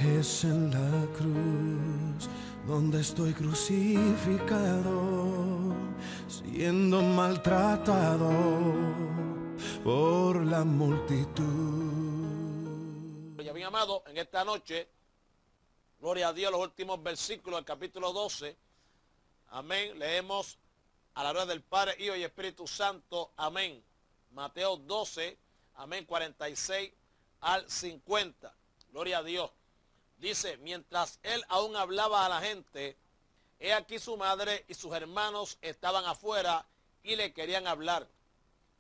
Es en la cruz donde estoy crucificado, siendo maltratado por la multitud. Ya bien amado, en esta noche, gloria a Dios, los últimos versículos del capítulo 12, amén, leemos a la gloria del Padre, Hijo y Espíritu Santo, amén. Mateo 12, amén, 46 al 50, gloria a Dios. Dice, mientras él aún hablaba a la gente, he aquí su madre y sus hermanos estaban afuera y le querían hablar.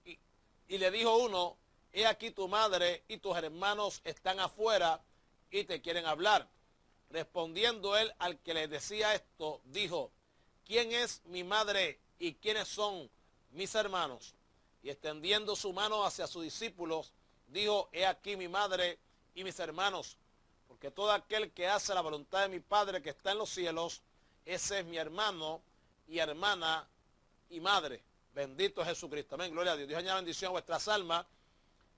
Y le dijo uno, he aquí tu madre y tus hermanos están afuera y te quieren hablar. Respondiendo él al que le decía esto, dijo, ¿quién es mi madre y quiénes son mis hermanos? Y extendiendo su mano hacia sus discípulos, dijo, he aquí mi madre y mis hermanos, porque todo aquel que hace la voluntad de mi Padre que está en los cielos, ese es mi hermano y hermana y madre. Bendito es Jesucristo. Amén. Gloria a Dios. Dios añada bendición a vuestras almas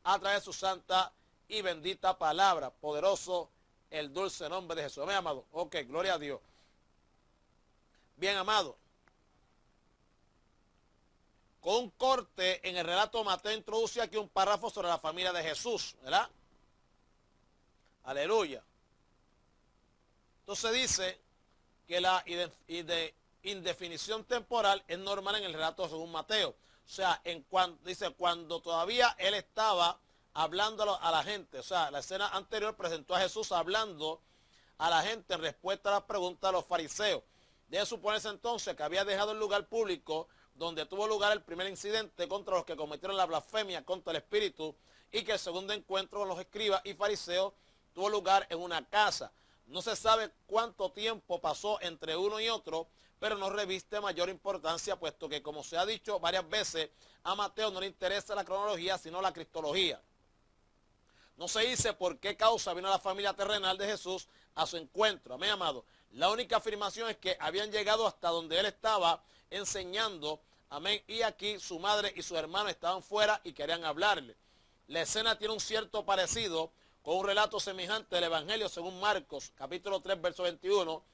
a través de su santa y bendita palabra. Poderoso el dulce nombre de Jesús. Amén, amado. Ok, gloria a Dios. Bien, amado. Con un corte en el relato, Mateo introduce aquí un párrafo sobre la familia de Jesús, ¿verdad? Aleluya. Entonces dice que la indefinición temporal es normal en el relato según Mateo. O sea, dice, cuando todavía él estaba hablando a la gente. O sea, la escena anterior presentó a Jesús hablando a la gente en respuesta a las preguntas de los fariseos. Debe suponerse entonces que había dejado el lugar público donde tuvo lugar el primer incidente contra los que cometieron la blasfemia contra el Espíritu, y que el segundo encuentro con los escribas y fariseos tuvo lugar en una casa. No se sabe cuánto tiempo pasó entre uno y otro, pero no reviste mayor importancia, puesto que, como se ha dicho varias veces, a Mateo no le interesa la cronología, sino la cristología. No se dice por qué causa vino la familia terrenal de Jesús a su encuentro. Amén, amado. La única afirmación es que habían llegado hasta donde él estaba enseñando. Amén. Y aquí su madre y sus hermanos estaban fuera y querían hablarle. La escena tiene un cierto parecido con un relato semejante del Evangelio según Marcos, capítulo 3, verso 21.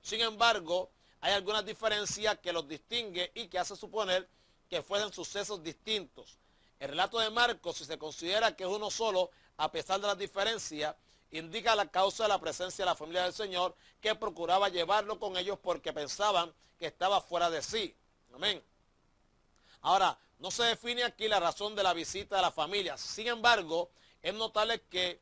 Sin embargo, hay algunas diferencias que los distingue y que hace suponer que fuesen sucesos distintos. El relato de Marcos, si se considera que es uno solo, a pesar de las diferencias, indica la causa de la presencia de la familia del Señor, que procuraba llevarlo con ellos porque pensaban que estaba fuera de sí. Amén. Ahora, no se define aquí la razón de la visita de la familia. Sin embargo, es notable que,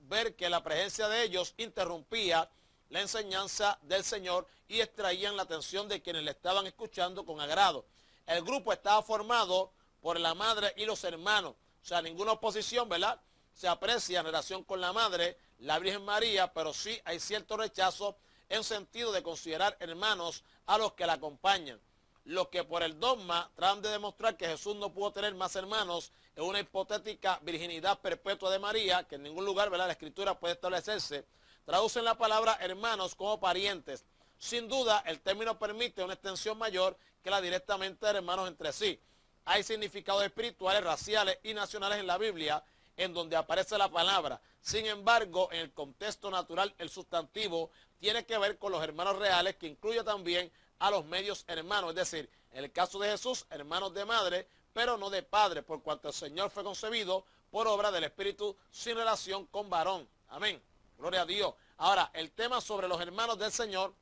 ver que la presencia de ellos interrumpía la enseñanza del Señor y extraían la atención de quienes le estaban escuchando con agrado. El grupo estaba formado por la madre y los hermanos. O sea, ninguna oposición, ¿verdad?, se aprecia en relación con la madre, la Virgen María, pero sí hay cierto rechazo en sentido de considerar hermanos a los que la acompañan. Los que por el dogma tratan de demostrar que Jesús no pudo tener más hermanos en una hipotética virginidad perpetua de María, que en ningún lugar, ¿verdad?, la Escritura puede establecerse, traducen la palabra hermanos como parientes. Sin duda, el término permite una extensión mayor que la directamente de hermanos entre sí. Hay significados espirituales, raciales y nacionales en la Biblia en donde aparece la palabra. Sin embargo, en el contexto natural, el sustantivo tiene que ver con los hermanos reales, que incluye también a los medios hermanos. Es decir, en el caso de Jesús, hermanos de madre, pero no de padre, por cuanto el Señor fue concebido por obra del Espíritu sin relación con varón. Amén. Gloria a Dios. Ahora, el tema sobre los hermanos del Señor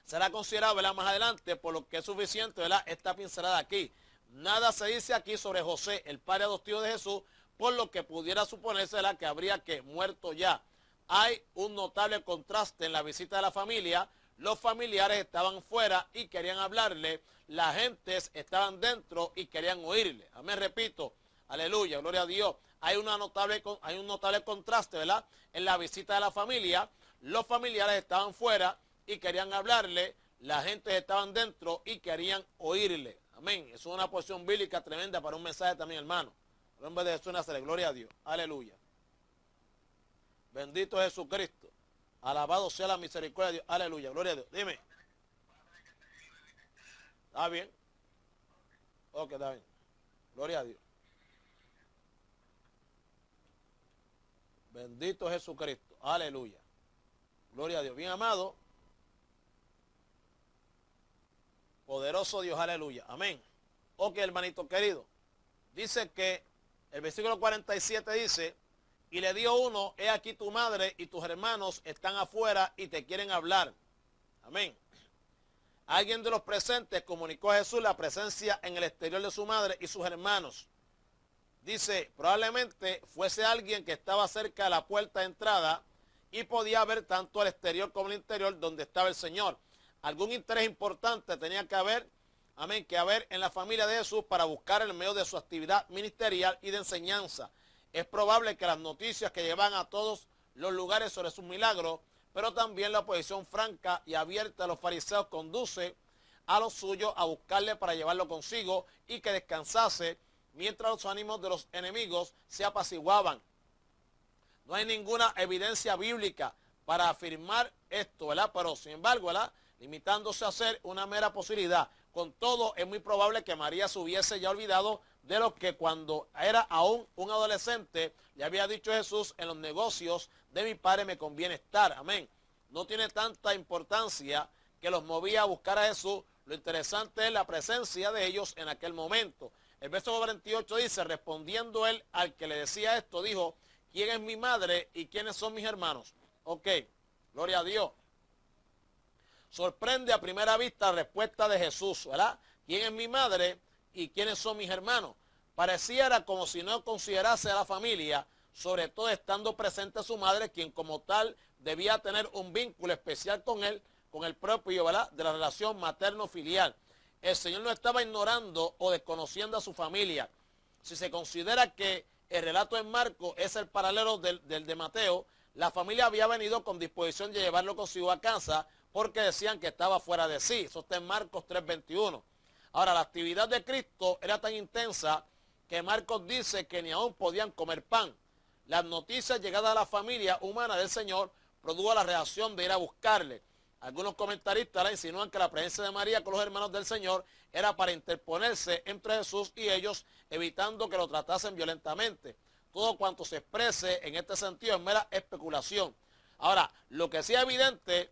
será considerado, ¿verdad?, más adelante, por lo que es suficiente, ¿verdad?, esta pincelada aquí. Nada se dice aquí sobre José, el padre adoptivo de Jesús, por lo que pudiera suponerse, ¿verdad?, que habría que muerto ya. Hay un notable contraste en la visita de la familia. Los familiares estaban fuera y querían hablarle, las gentes estaban dentro y querían oírle. Amén, repito, aleluya, gloria a Dios. Hay un notable contraste, ¿verdad?, en la visita de la familia. Los familiares estaban fuera y querían hablarle, las gentes estaban dentro y querían oírle. Amén. Es una porción bíblica tremenda para un mensaje también, hermano. En nombre de Jesús Nazaret, gloria a Dios. Aleluya. Bendito Jesucristo. Alabado sea la misericordia de Dios. Aleluya, gloria a Dios. Dime. ¿Está bien? Ok, está bien. Gloria a Dios. Bendito Jesucristo. Cristo. Aleluya. Gloria a Dios. Bien amado. Poderoso Dios, aleluya. Amén. Ok, hermanito querido. Dice que el versículo 47 dice, y le dio uno, he aquí tu madre y tus hermanos están afuera y te quieren hablar. Amén. Alguien de los presentes comunicó a Jesús la presencia en el exterior de su madre y sus hermanos. Dice, probablemente fuese alguien que estaba cerca de la puerta de entrada y podía ver tanto el exterior como el interior donde estaba el Señor. Algún interés importante tenía que haber, amén, que haber en la familia de Jesús para buscar el medio de su actividad ministerial y de enseñanza. Es probable que las noticias que llevan a todos los lugares sobre sus milagros, pero también la oposición franca y abierta de los fariseos conduce a los suyos a buscarle para llevarlo consigo y que descansase mientras los ánimos de los enemigos se apaciguaban. No hay ninguna evidencia bíblica para afirmar esto, ¿verdad? Pero sin embargo, ¿verdad?, limitándose a ser una mera posibilidad. Con todo, es muy probable que María se hubiese ya olvidado de lo que cuando era aún un adolescente le había dicho Jesús: en los negocios de mi padre me conviene estar. Amén. No tiene tanta importancia que los movía a buscar a Jesús. Lo interesante es la presencia de ellos en aquel momento. El verso 48 dice, respondiendo él al que le decía esto, dijo, ¿quién es mi madre y quiénes son mis hermanos? Ok, gloria a Dios. Sorprende a primera vista la respuesta de Jesús, ¿verdad? ¿Quién es mi madre y quiénes son mis hermanos? Pareciera como si no considerase a la familia, sobre todo estando presente su madre, quien como tal debía tener un vínculo especial con él, con el propio, ¿verdad?, de la relación materno-filial. El Señor no estaba ignorando o desconociendo a su familia. Si se considera que el relato en Marcos es el paralelo del de Mateo, la familia había venido con disposición de llevarlo consigo a casa porque decían que estaba fuera de sí. Eso está en Marcos 3:21. Ahora, la actividad de Cristo era tan intensa que Marcos dice que ni aún podían comer pan. Las noticias llegadas a la familia humana del Señor produjo la reacción de ir a buscarle. Algunos comentaristas le insinúan que la presencia de María con los hermanos del Señor era para interponerse entre Jesús y ellos, evitando que lo tratasen violentamente. Todo cuanto se exprese en este sentido es mera especulación. Ahora, lo que sí es evidente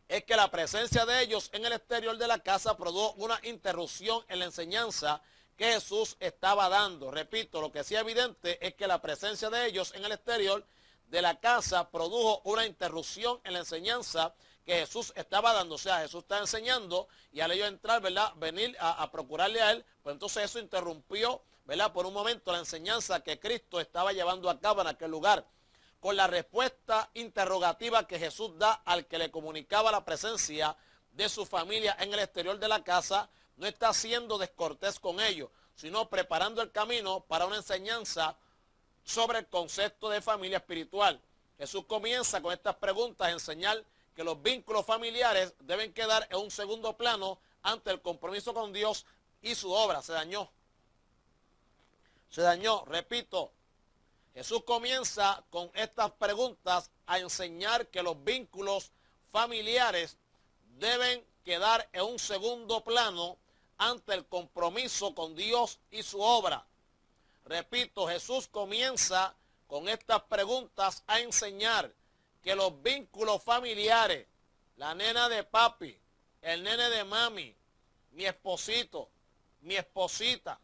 es que la presencia de ellos en el exterior de la casa produjo una interrupción en la enseñanza que Jesús estaba dando. Repito, lo que sí es evidente es que la presencia de ellos en el exterior de la casa produjo una interrupción en la enseñanza que Jesús estaba dando. O sea, Jesús está enseñando y al ellos entrar, ¿verdad?, venir a procurarle a él, pues entonces eso interrumpió, ¿verdad?, por un momento la enseñanza que Cristo estaba llevando a cabo en aquel lugar. Con la respuesta interrogativa que Jesús da al que le comunicaba la presencia de su familia en el exterior de la casa, no está siendo descortés con ellos, sino preparando el camino para una enseñanza sobre el concepto de familia espiritual. Jesús comienza con estas preguntas a enseñar que los vínculos familiares deben quedar en un segundo plano ante el compromiso con Dios y su obra. Se dañó, repito. Jesús comienza con estas preguntas a enseñar que los vínculos familiares deben quedar en un segundo plano ante el compromiso con Dios y su obra. Repito, Jesús comienza con estas preguntas a enseñar que los vínculos familiares, la nena de papi, el nene de mami, mi esposito, mi esposita,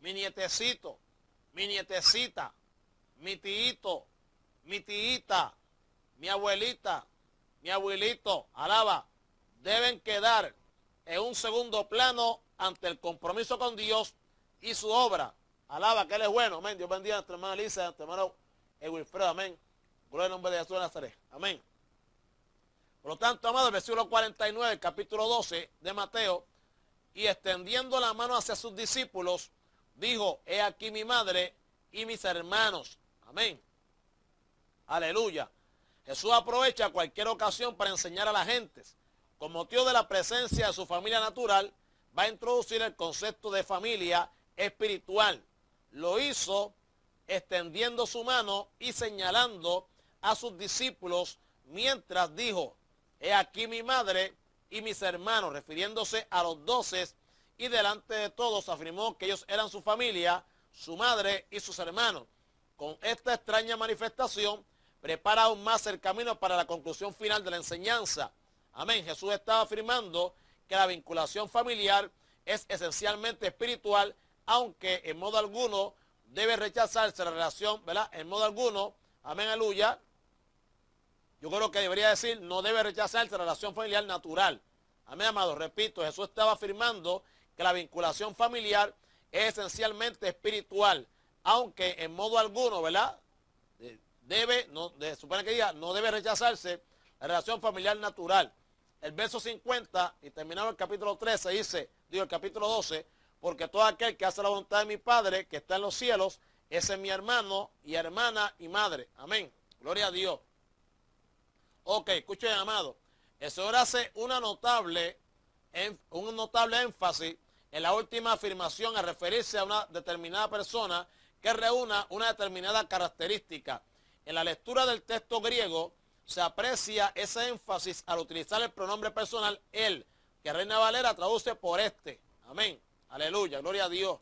mi nietecito, mi nietecita, mi tíito, mi tíita, mi abuelita, mi abuelito, alaba, deben quedar en un segundo plano ante el compromiso con Dios y su obra. Alaba, que Él es bueno, amén. Dios bendiga a nuestra hermana Elisa, a nuestro hermano Wilfredo, amén. Gloria al nombre de Jesús de Nazaret, amén. Por lo tanto, amado, el versículo 49, el capítulo 12 de Mateo, y extendiendo la mano hacia sus discípulos, dijo, he aquí mi madre y mis hermanos. Amén. Aleluya. Jesús aprovecha cualquier ocasión para enseñar a las gentes. Con motivo de la presencia de su familia natural, va a introducir el concepto de familia espiritual. Lo hizo extendiendo su mano y señalando a sus discípulos mientras dijo, he aquí mi madre y mis hermanos, refiriéndose a los 12, y delante de todos afirmó que ellos eran su familia, su madre y sus hermanos. Con esta extraña manifestación prepara aún más el camino para la conclusión final de la enseñanza. Amén. Jesús estaba afirmando que la vinculación familiar es esencialmente espiritual, aunque en modo alguno debe rechazarse la relación, ¿verdad? En modo alguno, amén, aleluya. Yo creo que debería decir, no debe rechazarse la relación familiar natural. Amén, amados. Repito, Jesús estaba afirmando que la vinculación familiar es esencialmente espiritual, aunque en modo alguno, ¿verdad? Supone que diga, no debe rechazarse la relación familiar natural. El verso 50, y terminado el capítulo 13, dice, digo el capítulo 12, porque todo aquel que hace la voluntad de mi Padre, que está en los cielos, ese es mi hermano y hermana y madre. Amén. Gloria a Dios. Ok, escuchen, amado. El Señor hace un notable énfasis en la última afirmación al referirse a una determinada persona que reúna una determinada característica. En la lectura del texto griego se aprecia ese énfasis al utilizar el pronombre personal él, que Reina Valera traduce por este. Amén. Aleluya, gloria a Dios.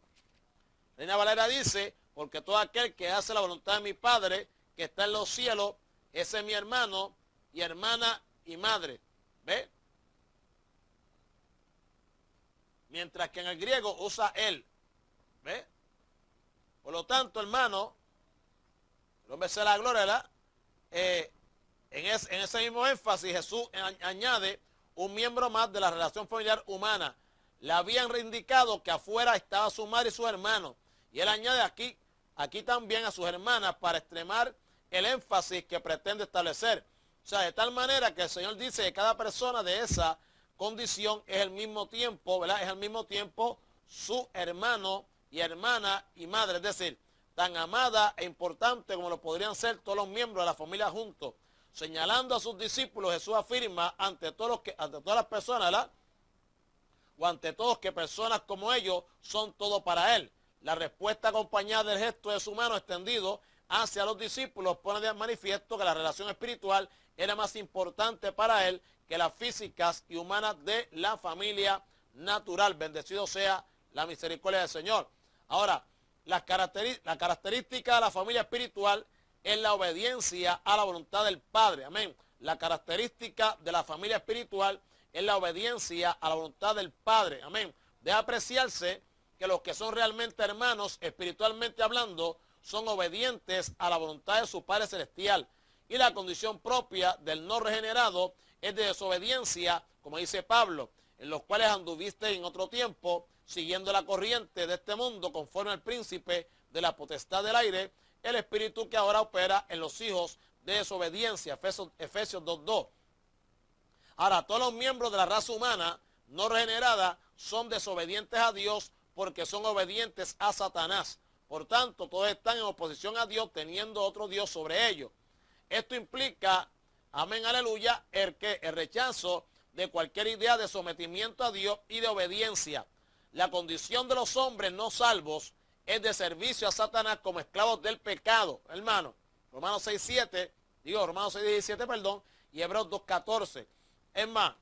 Reina Valera dice, porque todo aquel que hace la voluntad de mi Padre, que está en los cielos, ese es mi hermano y hermana y madre. ¿Ve? Mientras que en el griego usa él. ¿Ve? Por lo tanto, hermano, el hombre sea la gloria, ¿verdad? En ese mismo énfasis, Jesús añade un miembro más de la relación familiar humana. Le habían reindicado que afuera estaba su madre y sus hermanos. Y él añade aquí también a sus hermanas para extremar el énfasis que pretende establecer. O sea, de tal manera que el Señor dice que cada persona de esa condición es al mismo tiempo, ¿verdad? Es al mismo tiempo su hermano y hermana y madre. Es decir, tan amada e importante como lo podrían ser todos los miembros de la familia juntos. Señalando a sus discípulos, Jesús afirma ante todas las personas, ¿verdad? O ante todos que personas como ellos son todo para él. La respuesta acompañada del gesto de su mano extendido hacia los discípulos pone de manifiesto que la relación espiritual era más importante para él que las físicas y humanas de la familia natural. Bendecido sea la misericordia del Señor. Ahora, la característica de la familia espiritual es la obediencia a la voluntad del Padre. Amén. La característica de la familia espiritual es la obediencia a la voluntad del Padre. Amén. Debe apreciarse que los que son realmente hermanos, espiritualmente hablando, son obedientes a la voluntad de su Padre Celestial. Y la condición propia del no regenerado es de desobediencia, como dice Pablo, en los cuales anduviste en otro tiempo, siguiendo la corriente de este mundo, conforme al príncipe de la potestad del aire, el espíritu que ahora opera en los hijos de desobediencia. Efesios 2:2. Ahora, todos los miembros de la raza humana no regenerada son desobedientes a Dios porque son obedientes a Satanás. Por tanto, todos están en oposición a Dios, teniendo otro Dios sobre ellos. Esto implica, amén, aleluya, el rechazo de cualquier idea de sometimiento a Dios y de obediencia. La condición de los hombres no salvos es de servicio a Satanás como esclavos del pecado, hermano. Romanos 6:17, perdón, y Hebreos 2:14. Es más,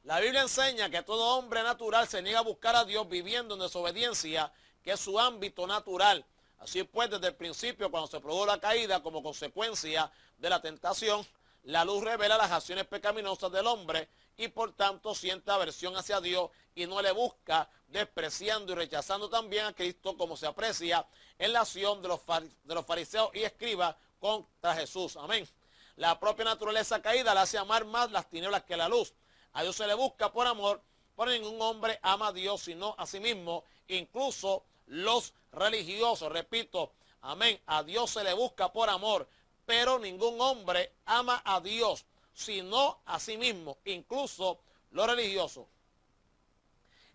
la Biblia enseña que todo hombre natural se niega a buscar a Dios viviendo en desobediencia, que es su ámbito natural. Así pues, desde el principio, cuando se produjo la caída como consecuencia de la tentación, la luz revela las acciones pecaminosas del hombre y por tanto siente aversión hacia Dios y no le busca, despreciando y rechazando también a Cristo, como se aprecia en la acción de los fariseos y escribas contra Jesús. Amén. La propia naturaleza caída le hace amar más las tinieblas que la luz. A Dios se le busca por amor, pero ningún hombre ama a Dios sino a sí mismo, incluso los religiosos. Repito, amén, a Dios se le busca por amor, pero ningún hombre ama a Dios sino a sí mismo, incluso los religiosos.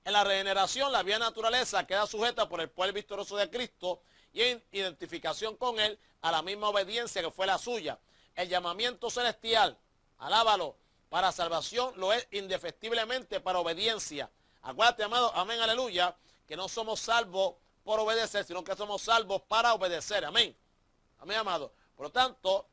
En la regeneración, la vía naturaleza queda sujeta por el poder victorioso de Cristo y en identificación con él a la misma obediencia que fue la suya. El llamamiento celestial, alábalo, para salvación lo es indefectiblemente para obediencia. Acuérdate, amado, amén, aleluya, que no somos salvos por obedecer, sino que somos salvos para obedecer. Amén. Amén, amado. Por lo tanto,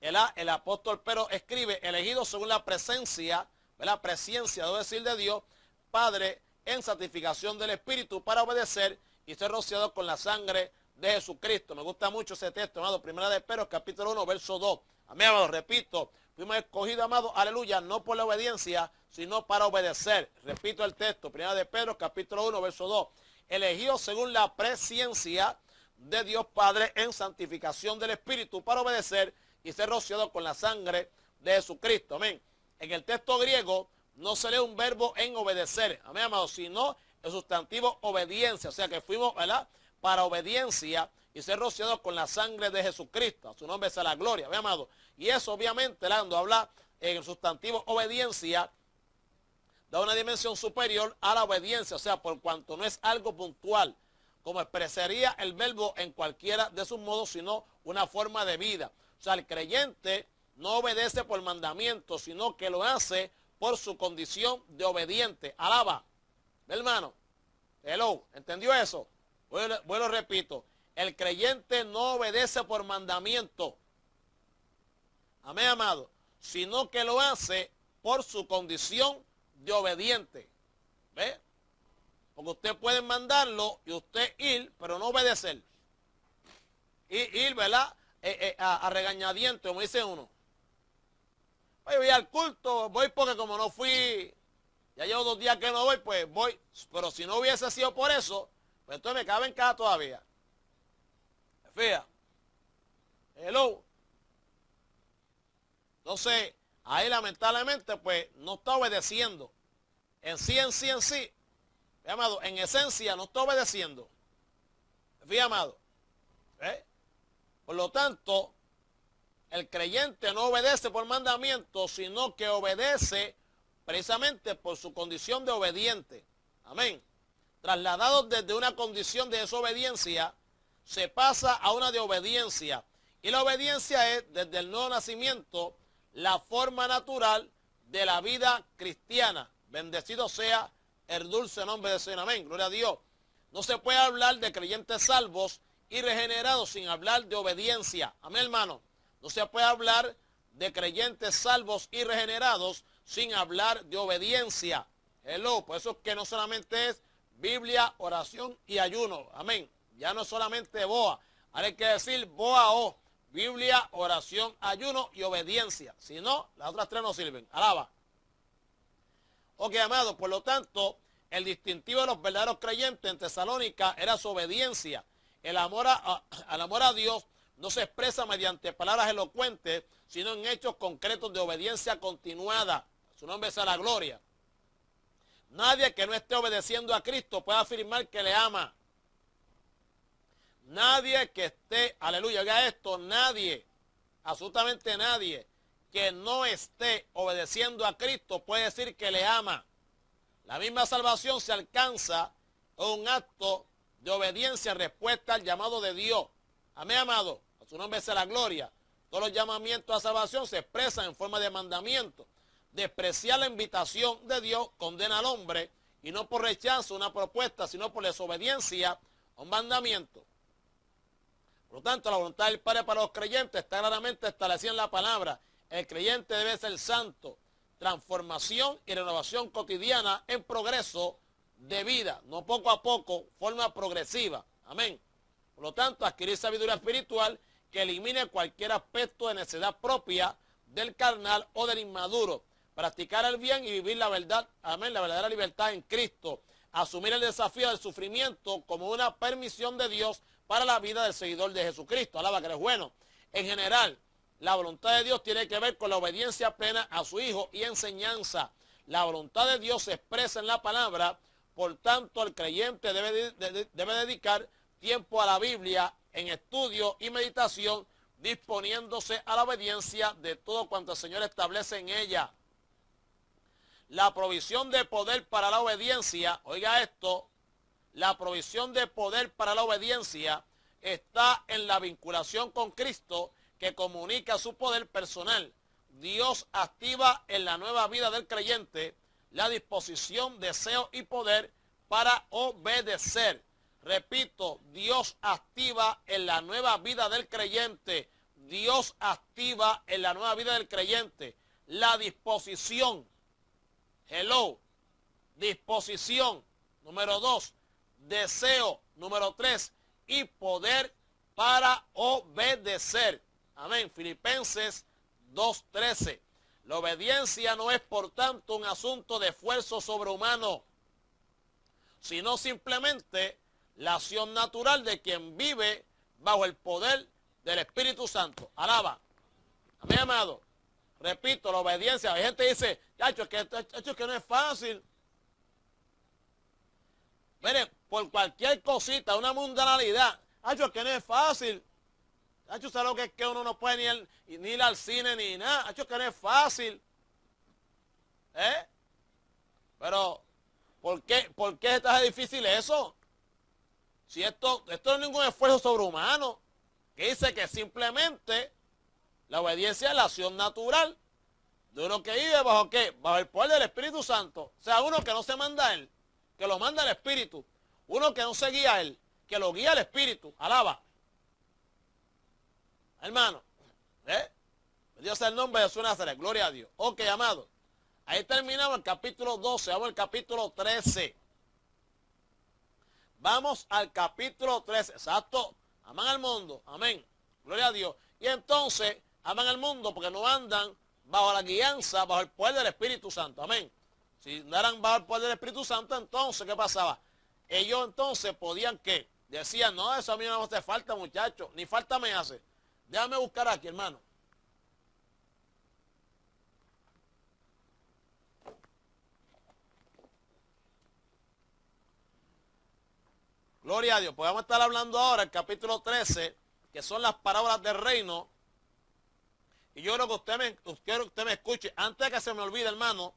el apóstol Pedro escribe, elegido según la presencia, la presencia, debo decir, de Dios, Padre, en santificación del Espíritu para obedecer y ser rociado con la sangre de Jesucristo. Me gusta mucho ese texto, amado. Primera de Pedro, capítulo 1, verso 2. Amén, amado. Repito, fuimos escogidos, amado, aleluya, no por la obediencia, sino para obedecer. Repito el texto, Primera de Pedro, capítulo 1, verso 2. Elegidos según la presciencia de Dios Padre en santificación del Espíritu para obedecer y ser rociados con la sangre de Jesucristo. Amén. En el texto griego no se lee un verbo en obedecer, amén, amado, sino el sustantivo obediencia. O sea que fuimos, ¿verdad?, para obediencia y ser rociados con la sangre de Jesucristo. A su nombre sea la gloria, amén, amado. Y eso obviamente, cuando habla en el sustantivo obediencia, da una dimensión superior a la obediencia. O sea, por cuanto no es algo puntual, como expresaría el verbo en cualquiera de sus modos, sino una forma de vida. O sea, el creyente no obedece por mandamiento, sino que lo hace por su condición de obediente. Alaba, hermano. Hello, ¿entendió eso? Bueno, repito, el creyente no obedece por mandamiento, amén, amado, sino que lo hace por su condición de obediente. ¿Ve? Porque usted puede mandarlo y usted ir, pero no obedecer. Y ir, ¿verdad?, a regañadientes, como dice uno. Oye, voy al culto, voy porque como no fui, ya llevo 2 días que no voy, pues voy. Pero si no hubiese sido por eso, pues entonces me cabe en casa todavía. Fíjate. Hello. Entonces, ahí lamentablemente, pues no está obedeciendo. En sí, amado, en esencia no está obedeciendo. Fíjate, amado. Por lo tanto, el creyente no obedece por mandamiento, sino que obedece precisamente por su condición de obediente. Amén. Trasladados desde una condición de desobediencia, se pasa a una de obediencia. Y la obediencia es, desde el nuevo nacimiento, la forma natural de la vida cristiana. Bendecido sea el dulce nombre del Señor. Amén. Gloria a Dios. No se puede hablar de creyentes salvos y regenerados sin hablar de obediencia. Amén, hermano. No se puede hablar de creyentes salvos y regenerados sin hablar de obediencia. Hello. Por eso es que no solamente es Biblia, oración y ayuno. Amén. Ya no es solamente BOA. Ahora hay que decir BOA-O. Biblia, oración, ayuno y obediencia. Si no, las otras 3 no sirven. Alaba. Ok, amado. Por lo tanto, el distintivo de los verdaderos creyentes en Tesalónica era su obediencia. El amor a Dios no se expresa mediante palabras elocuentes, sino en hechos concretos de obediencia continuada. Su nombre sea la gloria. Nadie que no esté obedeciendo a Cristo puede afirmar que le ama. Nadie que esté, aleluya, oiga esto, nadie, absolutamente nadie que no esté obedeciendo a Cristo puede decir que le ama. La misma salvación se alcanza en un acto de obediencia en respuesta al llamado de Dios. Amén, amado. A su nombre sea la gloria. Todos los llamamientos a salvación se expresan en forma de mandamiento. Despreciar la invitación de Dios condena al hombre, y no por rechazo a una propuesta, sino por desobediencia a un mandamiento. Por lo tanto, la voluntad del Padre para los creyentes está claramente establecida en la palabra. El creyente debe ser santo. Transformación y renovación cotidiana en progreso de vida, no poco a poco, forma progresiva. Amén. Por lo tanto, adquirir sabiduría espiritual que elimine cualquier aspecto de necedad propia del carnal o del inmaduro. Practicar el bien y vivir la verdad, amén, la verdadera libertad en Cristo. Asumir el desafío del sufrimiento como una permisión de Dios para la vida del seguidor de Jesucristo. Alaba que eres bueno. En general, la voluntad de Dios tiene que ver con la obediencia plena a su Hijo y enseñanza. La voluntad de Dios se expresa en la palabra, por tanto el creyente debe dedicar tiempo a la Biblia en estudio y meditación, disponiéndose a la obediencia de todo cuanto el Señor establece en ella. La provisión de poder para la obediencia, oiga esto, la provisión de poder para la obediencia está en la vinculación con Cristo, que comunica su poder personal. Dios activa en la nueva vida del creyente la disposición, deseo y poder para obedecer. Repito, Dios activa en la nueva vida del creyente. Dios activa en la nueva vida del creyente la disposición. Hello. Disposición. Número 2. Deseo. Número 3. y poder para obedecer. Amén. Filipenses 2:13. La obediencia no es, por tanto, un asunto de esfuerzo sobrehumano, sino simplemente la acción natural de quien vive bajo el poder del Espíritu Santo. Alaba. Amén, amado. Repito, la obediencia. Hay gente que dice, chacho, es que no es fácil. Miren, por cualquier cosita, una mundanalidad, chacho, es que no es fácil. Chacho, ¿sabes lo que es que uno no puede ni ir al cine ni nada? Chacho, es que no es fácil. Pero, ¿por qué es tan difícil eso? Si esto no es ningún esfuerzo sobrehumano, que dice que simplemente la obediencia es la acción natural de uno que vive bajo ¿qué? Bajo el poder del Espíritu Santo. O sea, uno que no se manda a él, que lo manda el Espíritu. Uno que no se guía a él, que lo guía el Espíritu. Alaba. Hermano, Dios es el nombre de Jesús de Nazaret. Gloria a Dios. Ok, amado. Ahí terminamos el capítulo 12. Vamos al capítulo 13. Vamos al capítulo 13. Exacto. Aman al mundo. Amén. Gloria a Dios. Y entonces, aman al mundo porque no andan bajo la guianza, bajo el poder del Espíritu Santo. Amén. Si no eran bajo el poder del Espíritu Santo, entonces, ¿qué pasaba? Ellos entonces podían, ¿qué? Decían, no, eso a mí no me hace falta, muchacho. Ni falta me hace. Déjame buscar aquí, hermano. Gloria a Dios. Pues vamos a estar hablando ahora el capítulo 13, que son las parábolas del reino. Y yo creo que usted me escuche. Antes de que se me olvide, hermano,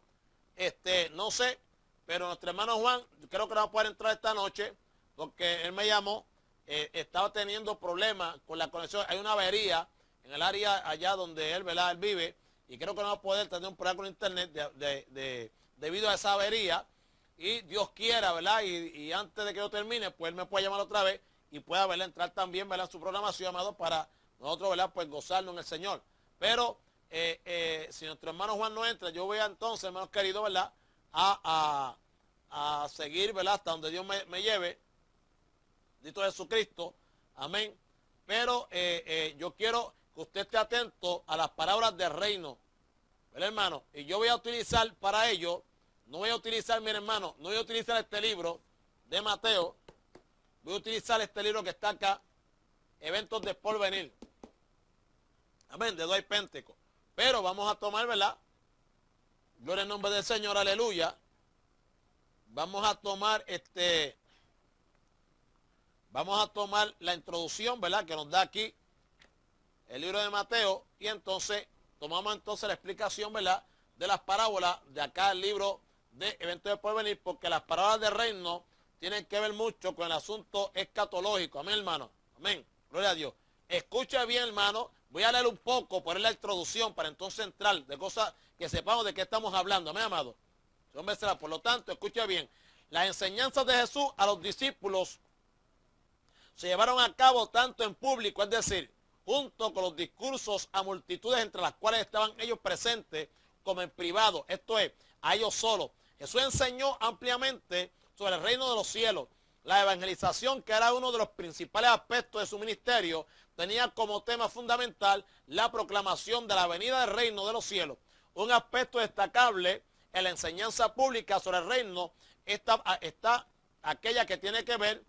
no sé, pero nuestro hermano Juan, creo que no va a poder entrar esta noche, porque él me llamó, estaba teniendo problemas con la conexión. Hay una avería en el área allá donde él, ¿verdad? Él vive, y creo que no va a poder tener un problema con internet debido a esa avería. Y Dios quiera, ¿verdad? Y antes de que yo termine, pues él me puede llamar otra vez y pueda, ¿verdad?, entrar también, ¿verdad?, en su programación, amado, para nosotros, ¿verdad?, pues gozarnos en el Señor. Pero si nuestro hermano Juan no entra, yo voy a entonces, hermanos queridos, ¿verdad?, a seguir, ¿verdad?, hasta donde Dios me lleve. Dito Jesucristo. Amén. Pero yo quiero que usted esté atento a las palabras del reino, ¿verdad, hermano? Y yo voy a utilizar para ello, no voy a utilizar, mi hermano, no voy a utilizar este libro de Mateo, voy a utilizar este libro que está acá, Eventos de Porvenir. Amén, de Dwight Pentecost. Pero vamos a tomar, ¿verdad? Gloria al nombre del Señor, aleluya. Vamos a tomar vamos a tomar la introducción, ¿verdad?, que nos da aquí el libro de Mateo, y entonces tomamos entonces la explicación, ¿verdad?, de las parábolas de acá el libro de Eventos de Porvenir, porque las parábolas del reino tienen que ver mucho con el asunto escatológico. Amén, hermano. Amén. Gloria a Dios. Escucha bien, hermano. Voy a leer un poco, poner la introducción para entonces entrar de cosas que sepamos de qué estamos hablando. Amén, amado. Por lo tanto, escucha bien. Las enseñanzas de Jesús a los discípulos se llevaron a cabo tanto en público, es decir, junto con los discursos a multitudes entre las cuales estaban ellos presentes, como en privado, esto es, a ellos solos. Jesús enseñó ampliamente sobre el reino de los cielos. La evangelización, que era uno de los principales aspectos de su ministerio, tenía como tema fundamental la proclamación de la venida del reino de los cielos. Un aspecto destacable en la enseñanza pública sobre el reino está aquella que tiene que ver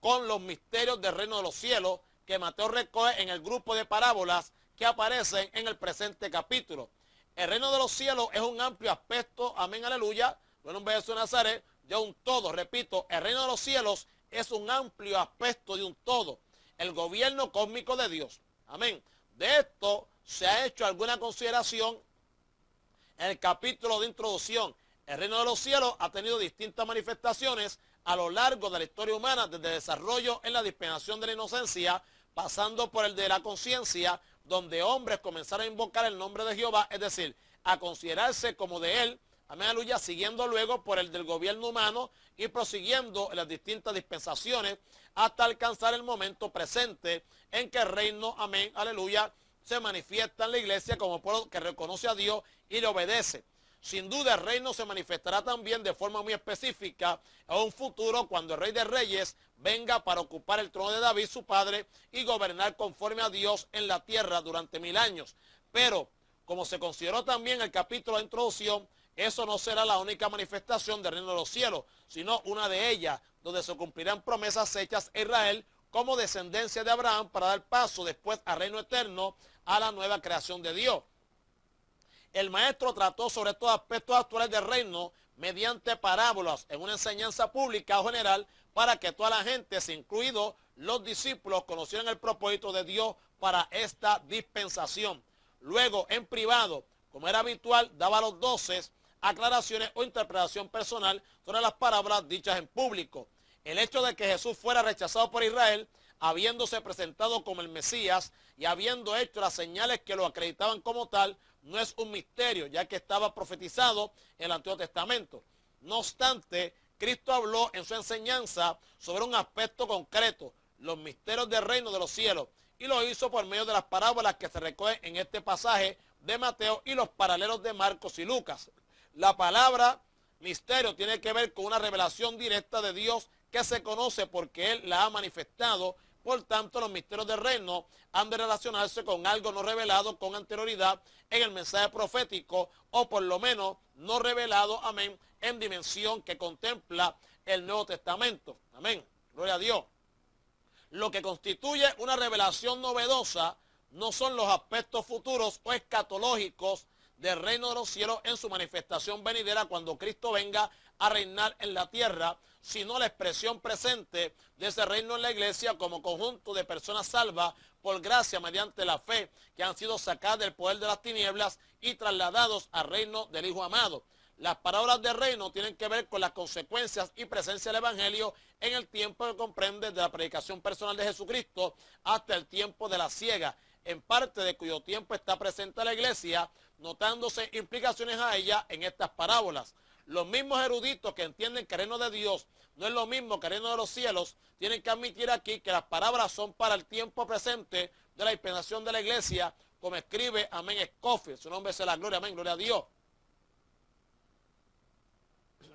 con los misterios del reino de los cielos, que Mateo recoge en el grupo de parábolas que aparecen en el presente capítulo. El reino de los cielos es un amplio aspecto, amén, aleluya, bueno, un beso de Nazaret, de un todo. Repito, el reino de los cielos es un amplio aspecto de un todo, el gobierno cósmico de Dios. Amén. De esto se ha hecho alguna consideración en el capítulo de introducción. El reino de los cielos ha tenido distintas manifestaciones a lo largo de la historia humana, desde el desarrollo en la dispensación de la inocencia, pasando por el de la conciencia, donde hombres comenzaron a invocar el nombre de Jehová, es decir, a considerarse como de él, amén, aleluya, siguiendo luego por el del gobierno humano y prosiguiendo en las distintas dispensaciones hasta alcanzar el momento presente en que el reino, amén, aleluya, se manifiesta en la iglesia como pueblo que reconoce a Dios y le obedece. Sin duda el reino se manifestará también de forma muy específica en un futuro cuando el Rey de Reyes venga para ocupar el trono de David, su padre, y gobernar conforme a Dios en la tierra durante 1000 años. Pero, como se consideró también en el capítulo de introducción, eso no será la única manifestación del reino de los cielos, sino una de ellas, donde se cumplirán promesas hechas a Israel como descendencia de Abraham para dar paso después al reino eterno, a la nueva creación de Dios. El maestro trató sobre estos aspectos actuales del reino mediante parábolas en una enseñanza pública o general para que toda la gente, incluidos los discípulos, conocieran el propósito de Dios para esta dispensación. Luego, en privado, como era habitual, daba a los 12 aclaraciones o interpretación personal sobre las parábolas dichas en público. El hecho de que Jesús fuera rechazado por Israel, habiéndose presentado como el Mesías y habiendo hecho las señales que lo acreditaban como tal, no es un misterio, ya que estaba profetizado en el Antiguo Testamento. No obstante, Cristo habló en su enseñanza sobre un aspecto concreto, los misterios del reino de los cielos, y lo hizo por medio de las parábolas que se recogen en este pasaje de Mateo y los paralelos de Marcos y Lucas. La palabra misterio tiene que ver con una revelación directa de Dios que se conoce porque Él la ha manifestado. Por tanto, los misterios del reino han de relacionarse con algo no revelado con anterioridad en el mensaje profético, o por lo menos no revelado, amén, en dimensión que contempla el Nuevo Testamento. Amén. Gloria a Dios. Lo que constituye una revelación novedosa no son los aspectos futuros o escatológicos del reino de los cielos en su manifestación venidera cuando Cristo venga a reinar en la tierra, sino la expresión presente de ese reino en la iglesia como conjunto de personas salvas por gracia mediante la fe, que han sido sacadas del poder de las tinieblas y trasladados al reino del Hijo amado. Las parábolas del reino tienen que ver con las consecuencias y presencia del evangelio en el tiempo que comprende de la predicación personal de Jesucristo hasta el tiempo de la siega, en parte de cuyo tiempo está presente la iglesia, notándose implicaciones a ella en estas parábolas. Los mismos eruditos que entienden que el reino de Dios no es lo mismo que el reino de los cielos, tienen que admitir aquí que las palabras son para el tiempo presente de la dispensación de la iglesia, como escribe, amén, Scofield, su nombre sea la gloria, amén, gloria a Dios.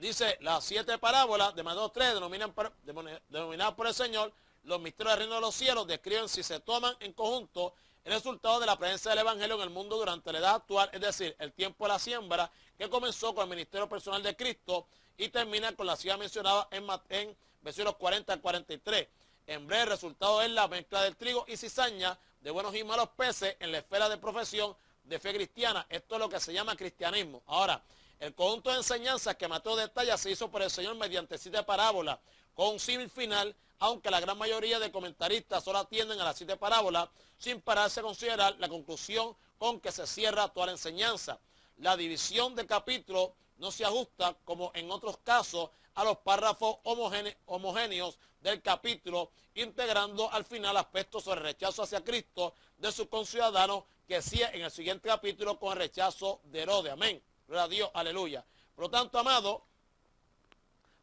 Dice, las 7 parábolas de Mateo 3, denominadas por el Señor, los misterios del reino de los cielos, describen, si se toman en conjunto, el resultado de la presencia del evangelio en el mundo durante la edad actual, es decir, el tiempo de la siembra, que comenzó con el ministerio personal de Cristo y termina con la ciudad mencionada en versículos 40 al 43. En breve, el resultado es la mezcla del trigo y cizaña, de buenos y malos peces en la esfera de profesión de fe cristiana. Esto es lo que se llama cristianismo. Ahora, el conjunto de enseñanzas que Mateo detalla se hizo por el Señor mediante 7 parábolas, con un símil final, aunque la gran mayoría de comentaristas solo atienden a las 7 parábolas, sin pararse a considerar la conclusión con que se cierra toda la enseñanza. La división de capítulos no se ajusta, como en otros casos, a los párrafos homogéneos del capítulo, integrando al final aspectos sobre el rechazo hacia Cristo de sus conciudadanos, que sigue en el siguiente capítulo con el rechazo de Herodes. Amén. Gloria a Dios, aleluya. Por lo tanto, amado,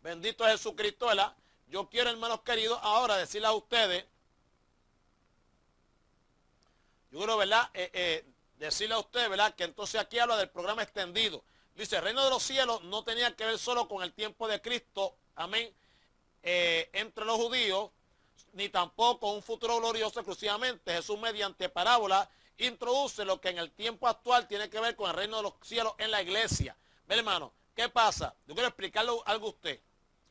bendito es Jesucristo, ¿verdad? Yo quiero, hermanos queridos, ahora decirles a ustedes, yo quiero, ¿verdad? Decirle a ustedes, ¿verdad? Que entonces aquí habla del programa extendido. Dice, el reino de los cielos no tenía que ver solo con el tiempo de Cristo, amén, entre los judíos, ni tampoco un futuro glorioso exclusivamente. Jesús, mediante parábola, introduce lo que en el tiempo actual tiene que ver con el reino de los cielos en la iglesia. Ve, hermano, ¿qué pasa? Yo quiero explicarle algo a usted.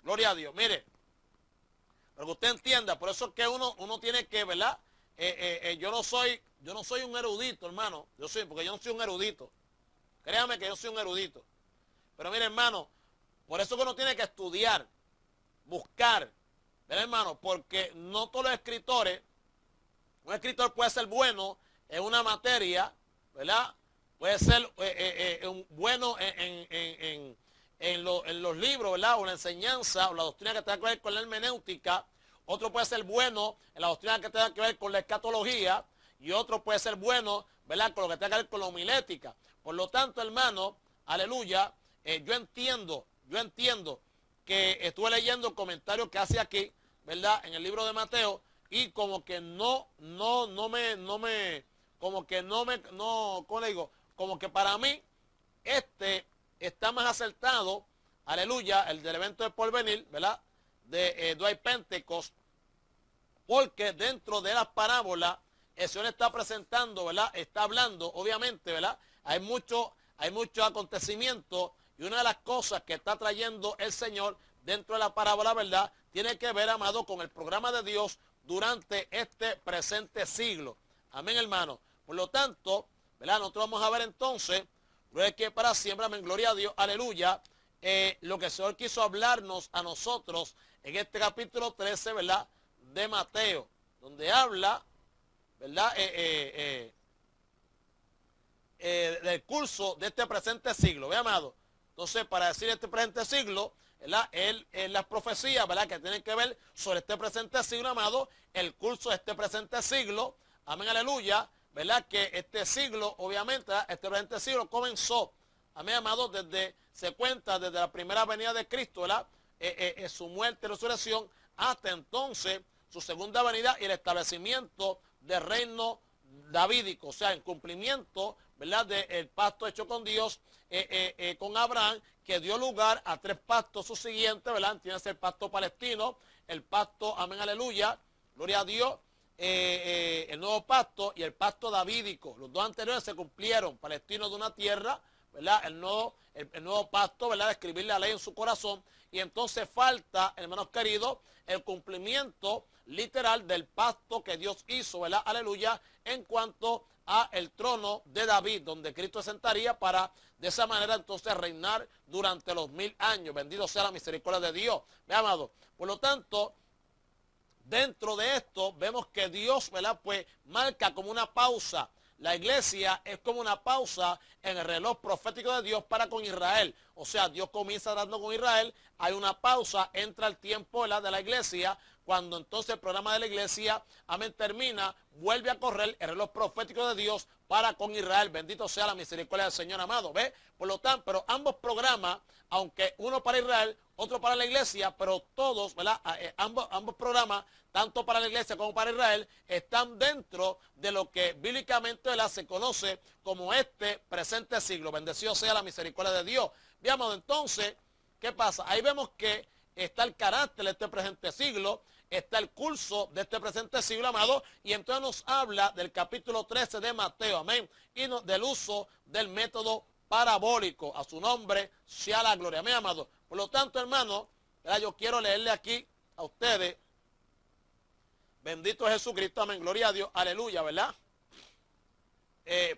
Gloria a Dios. Mire, para que usted entienda, por eso es que uno tiene que, ¿verdad? Yo no soy un erudito, hermano. Porque yo no soy un erudito. Créame que yo soy un erudito. Pero mire, hermano, por eso que uno tiene que estudiar, buscar, ¿verdad, hermano? Porque no todos los escritores, un escritor puede ser bueno en una materia, ¿verdad? Puede ser bueno en los libros, ¿verdad? O en la enseñanza, o la doctrina que tenga que ver con la hermenéutica. Otro puede ser bueno en la doctrina que tenga que ver con la escatología. Y otro puede ser bueno, ¿verdad?, con lo que tenga que ver con la homilética. Por lo tanto, hermano, aleluya, yo entiendo que estuve leyendo el comentario que hace aquí, ¿verdad?, en el libro de Mateo, y como que como que para mí, está más acertado, aleluya, el del evento de porvenir, ¿verdad? De Dwight Pentecost, porque dentro de las parábolas el Señor está presentando, ¿verdad? Está hablando, obviamente, ¿verdad? Hay muchos acontecimientos y una de las cosas que está trayendo el Señor dentro de la parábola, ¿verdad? Tiene que ver, amado, con el programa de Dios durante este presente siglo. Amén, hermano. Por lo tanto, ¿verdad? Nosotros vamos a ver entonces, gloria que para siempre, amén, gloria a Dios, aleluya, lo que el Señor quiso hablarnos a nosotros en este capítulo 13, ¿verdad? De Mateo, donde habla, ¿verdad? Del curso de este presente siglo, ¿ve, amado? Entonces, para decir este presente siglo, ¿verdad? Las profecías, ¿verdad? Que tienen que ver sobre este presente siglo, amado, el curso de este presente siglo, amén, aleluya, ¿verdad? Que este siglo, obviamente, ¿verdad? Este presente siglo comenzó, amén, amado, se cuenta desde la primera venida de Cristo, ¿verdad? Su muerte y resurrección, hasta entonces su segunda venida y el establecimiento del reino davídico, o sea, en cumplimiento, ¿verdad? Del pacto hecho con Dios, con Abraham, que dio lugar a 3 pactos subsiguientes, ¿verdad? Tienes el pacto palestino, el pacto, amén, aleluya, gloria a Dios, el nuevo pacto y el pacto davídico. Los 2 anteriores se cumplieron, palestino de una tierra, ¿verdad? El nuevo pacto, ¿verdad? De escribir la ley en su corazón. Y entonces falta, hermanos queridos, el cumplimiento literal del pacto que Dios hizo, ¿verdad? Aleluya, en cuanto a el trono de David, donde Cristo se sentaría para de esa manera entonces reinar durante los 1000 años. Bendito sea la misericordia de Dios, mi amado. Por lo tanto, dentro de esto vemos que Dios, ¿verdad? Pues marca como una pausa. La iglesia es como una pausa en el reloj profético de Dios para con Israel. O sea, Dios comienza dando con Israel, hay una pausa, entra el tiempo, ¿verdad? De la iglesia. Cuando entonces el programa de la iglesia, amén, termina, vuelve a correr el reloj profético de Dios para con Israel. Bendito sea la misericordia del Señor, amado. ¿Ve? Por lo tanto, pero ambos programas, aunque uno para Israel, otro para la iglesia, pero todos, ¿verdad? Ambos programas, tanto para la iglesia como para Israel, están dentro de lo que bíblicamente, ¿verdad? Se conoce como este presente siglo. Bendecido sea la misericordia de Dios. Veamos entonces, ¿qué pasa? Ahí vemos que está el carácter de este presente siglo, está el curso de este presente siglo, amado, y entonces nos habla del capítulo 13 de Mateo, amén, y del uso del método parabólico. A su nombre sea la gloria, amén, amado. Por lo tanto, hermano, yo quiero leerle aquí a ustedes, bendito es Jesucristo, amén, gloria a Dios, aleluya, ¿verdad?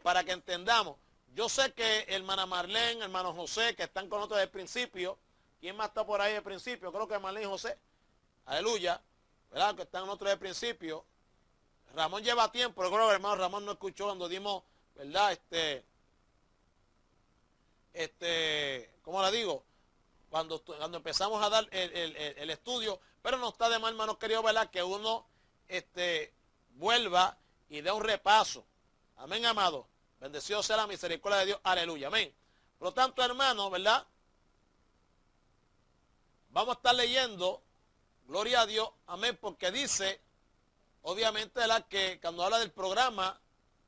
Para que entendamos. Yo sé que hermana Marlene, hermano José, que están con nosotros desde el principio. ¿Quién más está por ahí desde el principio? Creo que Marlene y José. Aleluya. ¿Verdad? Que están nosotros desde el principio. Ramón lleva tiempo, pero creo que el hermano Ramón no escuchó cuando dimos, ¿verdad? ¿Cómo le digo? Cuando empezamos a dar el estudio, pero no está de mal, hermanos queridos, ¿verdad? Que uno vuelva y dé un repaso. Amén, amado. Bendecido sea la misericordia de Dios. Aleluya. Amén. Por lo tanto, hermano, ¿verdad? Vamos a estar leyendo, gloria a Dios, amén, porque dice, obviamente, ¿verdad? Que cuando habla del programa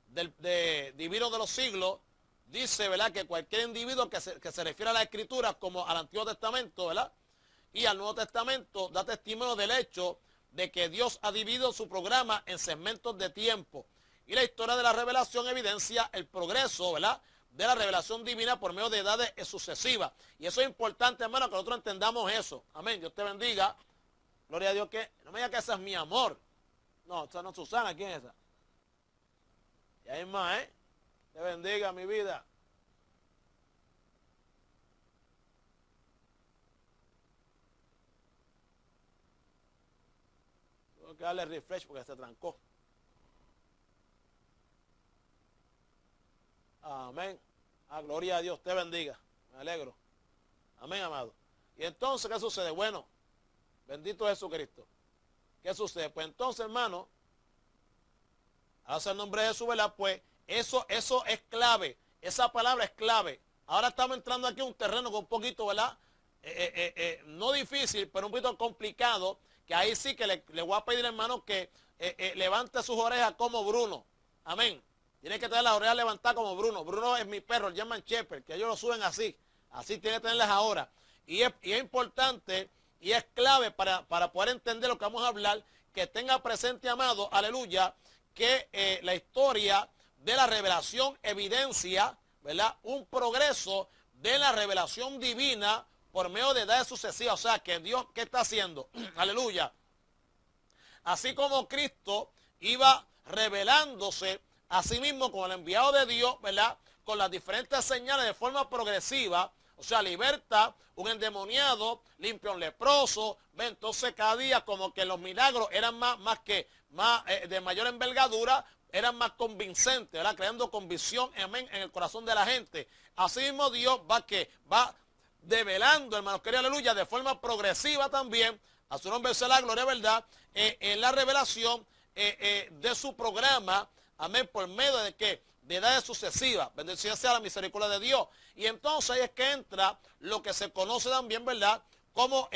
de divino de los siglos, dice, ¿verdad? Que cualquier individuo que se refiere a la Escritura como al Antiguo Testamento, ¿verdad? Y al Nuevo Testamento, da testimonio del hecho de que Dios ha dividido su programa en segmentos de tiempo. Y la historia de la revelación evidencia el progreso, ¿verdad? De la revelación divina por medio de edades sucesivas. Y eso es importante, hermano, que nosotros entendamos eso. Amén. Dios te bendiga. Gloria a Dios que... No me diga que esa es mi amor. No, esa no es Susana. ¿Quién es esa? Y hay más, ¿eh? Te bendiga, mi vida. Tengo que darle refresh porque se trancó. Amén. Gloria a Dios, te bendiga. Me alegro. Amén, amado. Y entonces, ¿qué sucede? Bueno, bendito Jesucristo. ¿Qué sucede? Pues entonces, hermano, hace el nombre de Jesús, ¿verdad? Pues eso es clave. Esa palabra es clave. Ahora estamos entrando aquí a un terreno con un poquito, ¿verdad? No difícil, pero un poquito complicado, que ahí sí que le voy a pedir, hermano, que levante sus orejas como Bruno. Amén. Tiene que tener las orejas levantadas como Bruno. Bruno es mi perro, el German Shepherd, que ellos lo suben así. Así tiene que tenerlas ahora. Y es importante y es clave para poder entender lo que vamos a hablar, que tenga presente, amado, aleluya, que la historia de la revelación evidencia, ¿verdad?, un progreso de la revelación divina por medio de edades sucesivas. O sea, que Dios, ¿qué está haciendo? Aleluya. Así como Cristo iba revelándose a sí mismo como el enviado de Dios, ¿verdad?, con las diferentes señales de forma progresiva. O sea, liberta un endemoniado, limpia un leproso. ¿Ve? Entonces cada día como que los milagros eran de mayor envergadura, eran más convincentes, ¿verdad?, creando convicción, amén, en el corazón de la gente. Así mismo Dios va develando, hermanos queridos, aleluya, de forma progresiva también, a su nombre sea la gloria, ¿verdad?, en la revelación de su programa, amén, por medio de ¿qué? De edades sucesivas. Bendecida sea la misericordia de Dios. Y entonces ahí es que entra lo que se conoce también, ¿verdad?, como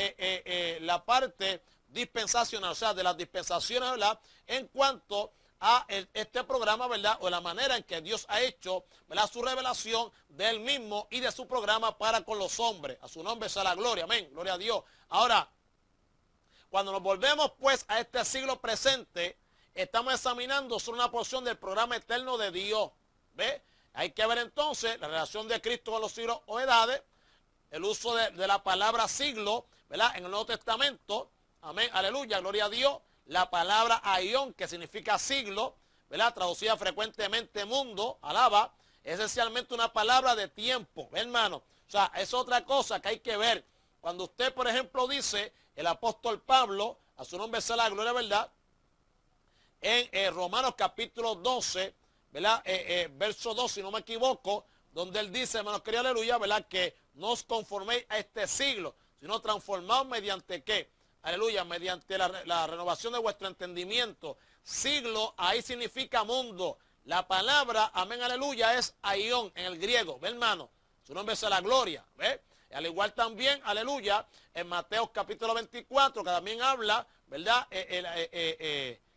la parte dispensacional, o sea, de las dispensaciones, ¿verdad?, en cuanto a este programa, ¿verdad?, o la manera en que Dios ha hecho, ¿verdad?, su revelación de él mismo y de su programa para con los hombres. A su nombre sea la gloria, amén, gloria a Dios. Ahora, cuando nos volvemos pues a este siglo presente, estamos examinando sobre una porción del programa eterno de Dios. ¿Ve? Hay que ver entonces la relación de Cristo con los siglos o edades, el uso de la palabra siglo, ¿verdad?, en el Nuevo Testamento. Amén, aleluya, gloria a Dios. La palabra aión, que significa siglo, ¿verdad?, traducida frecuentemente mundo, alaba, esencialmente una palabra de tiempo, ¿ve, hermano? O sea, es otra cosa que hay que ver. Cuando usted, por ejemplo, dice el apóstol Pablo, a su nombre sea la gloria, ¿verdad?, en Romanos capítulo 12, ¿verdad?, verso 2, si no me equivoco, donde él dice, hermanos queridos, aleluya, ¿verdad?, que no os conforméis a este siglo, sino transformaos mediante ¿qué? Aleluya, mediante la renovación de vuestro entendimiento. Siglo ahí significa mundo. La palabra, amén, aleluya, es aión en el griego, ¿ve, hermano? Su nombre es la gloria, ¿ve? Al igual también, aleluya, en Mateo capítulo 24, que también habla, ¿verdad?,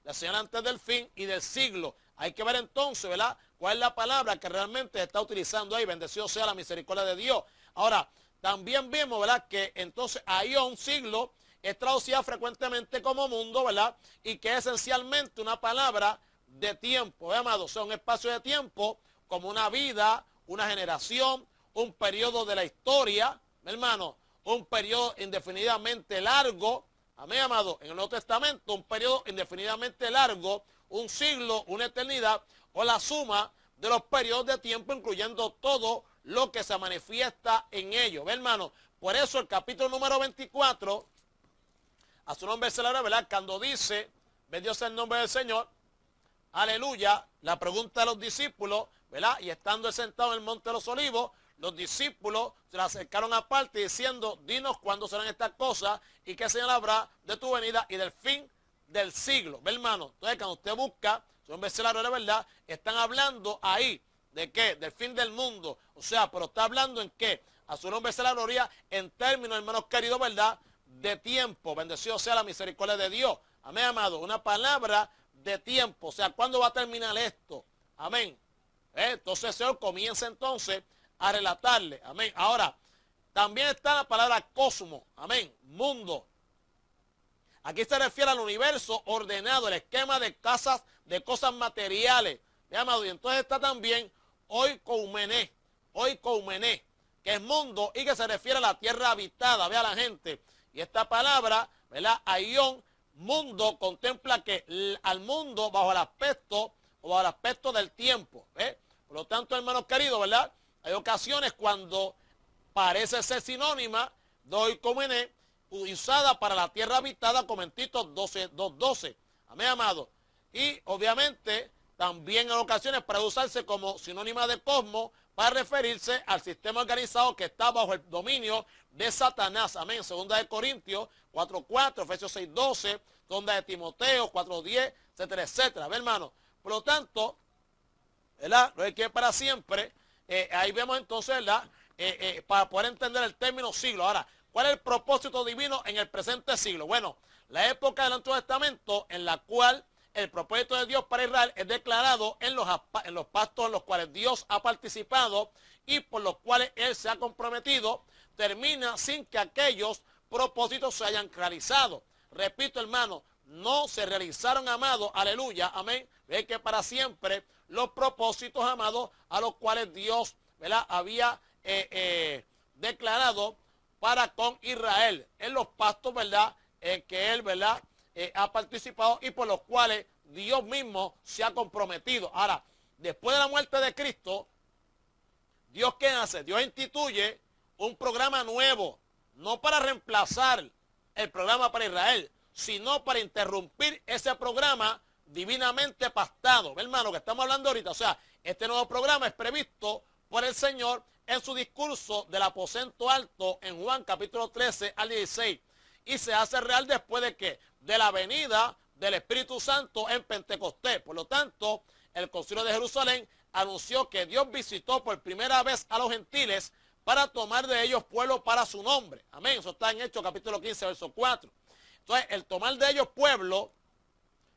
la señal antes del fin y del siglo. Hay que ver entonces, ¿verdad?, cuál es la palabra que realmente está utilizando ahí. Bendecido sea la misericordia de Dios. Ahora, también vemos, ¿verdad?, que entonces aión, siglo, es traducida frecuentemente como mundo, ¿verdad?, y que es esencialmente una palabra de tiempo, ¿ve, amado? O sea, un espacio de tiempo como una vida, una generación, un periodo de la historia, ¿ve, hermano? Un periodo indefinidamente largo, amén, amado, en el Nuevo Testamento, un periodo indefinidamente largo, un siglo, una eternidad, o la suma de los periodos de tiempo, incluyendo todo lo que se manifiesta en ellos, ¿ve, hermano? Por eso el capítulo número 24, a su nombre se la ¿verdad?, cuando dice, bendito sea el nombre del Señor, aleluya, la pregunta de los discípulos, ¿verdad?, y estando sentado en el monte de los olivos, los discípulos se le acercaron aparte diciendo, dinos cuándo serán estas cosas y qué señal habrá de tu venida y del fin del siglo. ¿Ve, hermano? Entonces, cuando usted busca, su nombre es la verdad, están hablando ahí, ¿de qué? Del fin del mundo. O sea, pero está hablando en qué? A su nombre sea la gloria, en términos, hermanos queridos, ¿verdad?, de tiempo. Bendecido sea la misericordia de Dios. Amén, amado. Una palabra de tiempo. O sea, ¿cuándo va a terminar esto? Amén. Entonces el Señor comienza entonces a relatarle. Amén. Ahora, también está la palabra cosmos. Amén. Mundo. Aquí se refiere al universo ordenado, el esquema de cosas materiales. ¿Ve, amado? Y entonces está también oikoumene, que es mundo y que se refiere a la tierra habitada. Ve a la gente. Y esta palabra, ¿verdad?, aión, mundo, contempla que al mundo bajo el aspecto del tiempo. ¿Ve? Por lo tanto, hermanos queridos, ¿verdad?, hay ocasiones cuando parece ser sinónima de oikoumene, usada para la tierra habitada, como en Tito 2:12. Amén, amado. Y obviamente también en ocasiones para usarse como sinónima de cosmos para referirse al sistema organizado que está bajo el dominio de Satanás. Amén. Segunda de Corintios 4:4, Efesios 6:12, segunda de Timoteo 4:10, etcétera, etcétera. ¿Ve, hermano? Por lo tanto, ¿verdad?, lo que es para siempre. Ahí vemos entonces, ¿verdad?, para poder entender el término siglo. Ahora, ¿cuál es el propósito divino en el presente siglo? Bueno, la época del Antiguo Testamento en la cual el propósito de Dios para Israel es declarado en los pactos en los cuales Dios ha participado y por los cuales Él se ha comprometido, termina sin que aquellos propósitos se hayan realizado. Repito, hermano, no se realizaron, amado, aleluya, amén. Ve que para siempre los propósitos, amados, a los cuales Dios, ¿verdad?, había declarado para con Israel en los pactos, ¿verdad?, que Él, ¿verdad?, ha participado y por los cuales Dios mismo se ha comprometido. Ahora, después de la muerte de Cristo, ¿Dios qué hace? Dios instituye un programa nuevo, no para reemplazar el programa para Israel, sino para interrumpir ese programa divinamente pactado. ¿Ve, hermano, que estamos hablando ahorita? O sea, este nuevo programa es previsto por el Señor en su discurso del aposento alto en Juan capítulo 13 al 16. Y se hace real después de que de la venida del Espíritu Santo en Pentecostés. Por lo tanto, el Concilio de Jerusalén anunció que Dios visitó por primera vez a los gentiles para tomar de ellos pueblo para su nombre. Amén. Eso está en Hechos capítulo 15, verso 4. Entonces, el tomar de ellos pueblo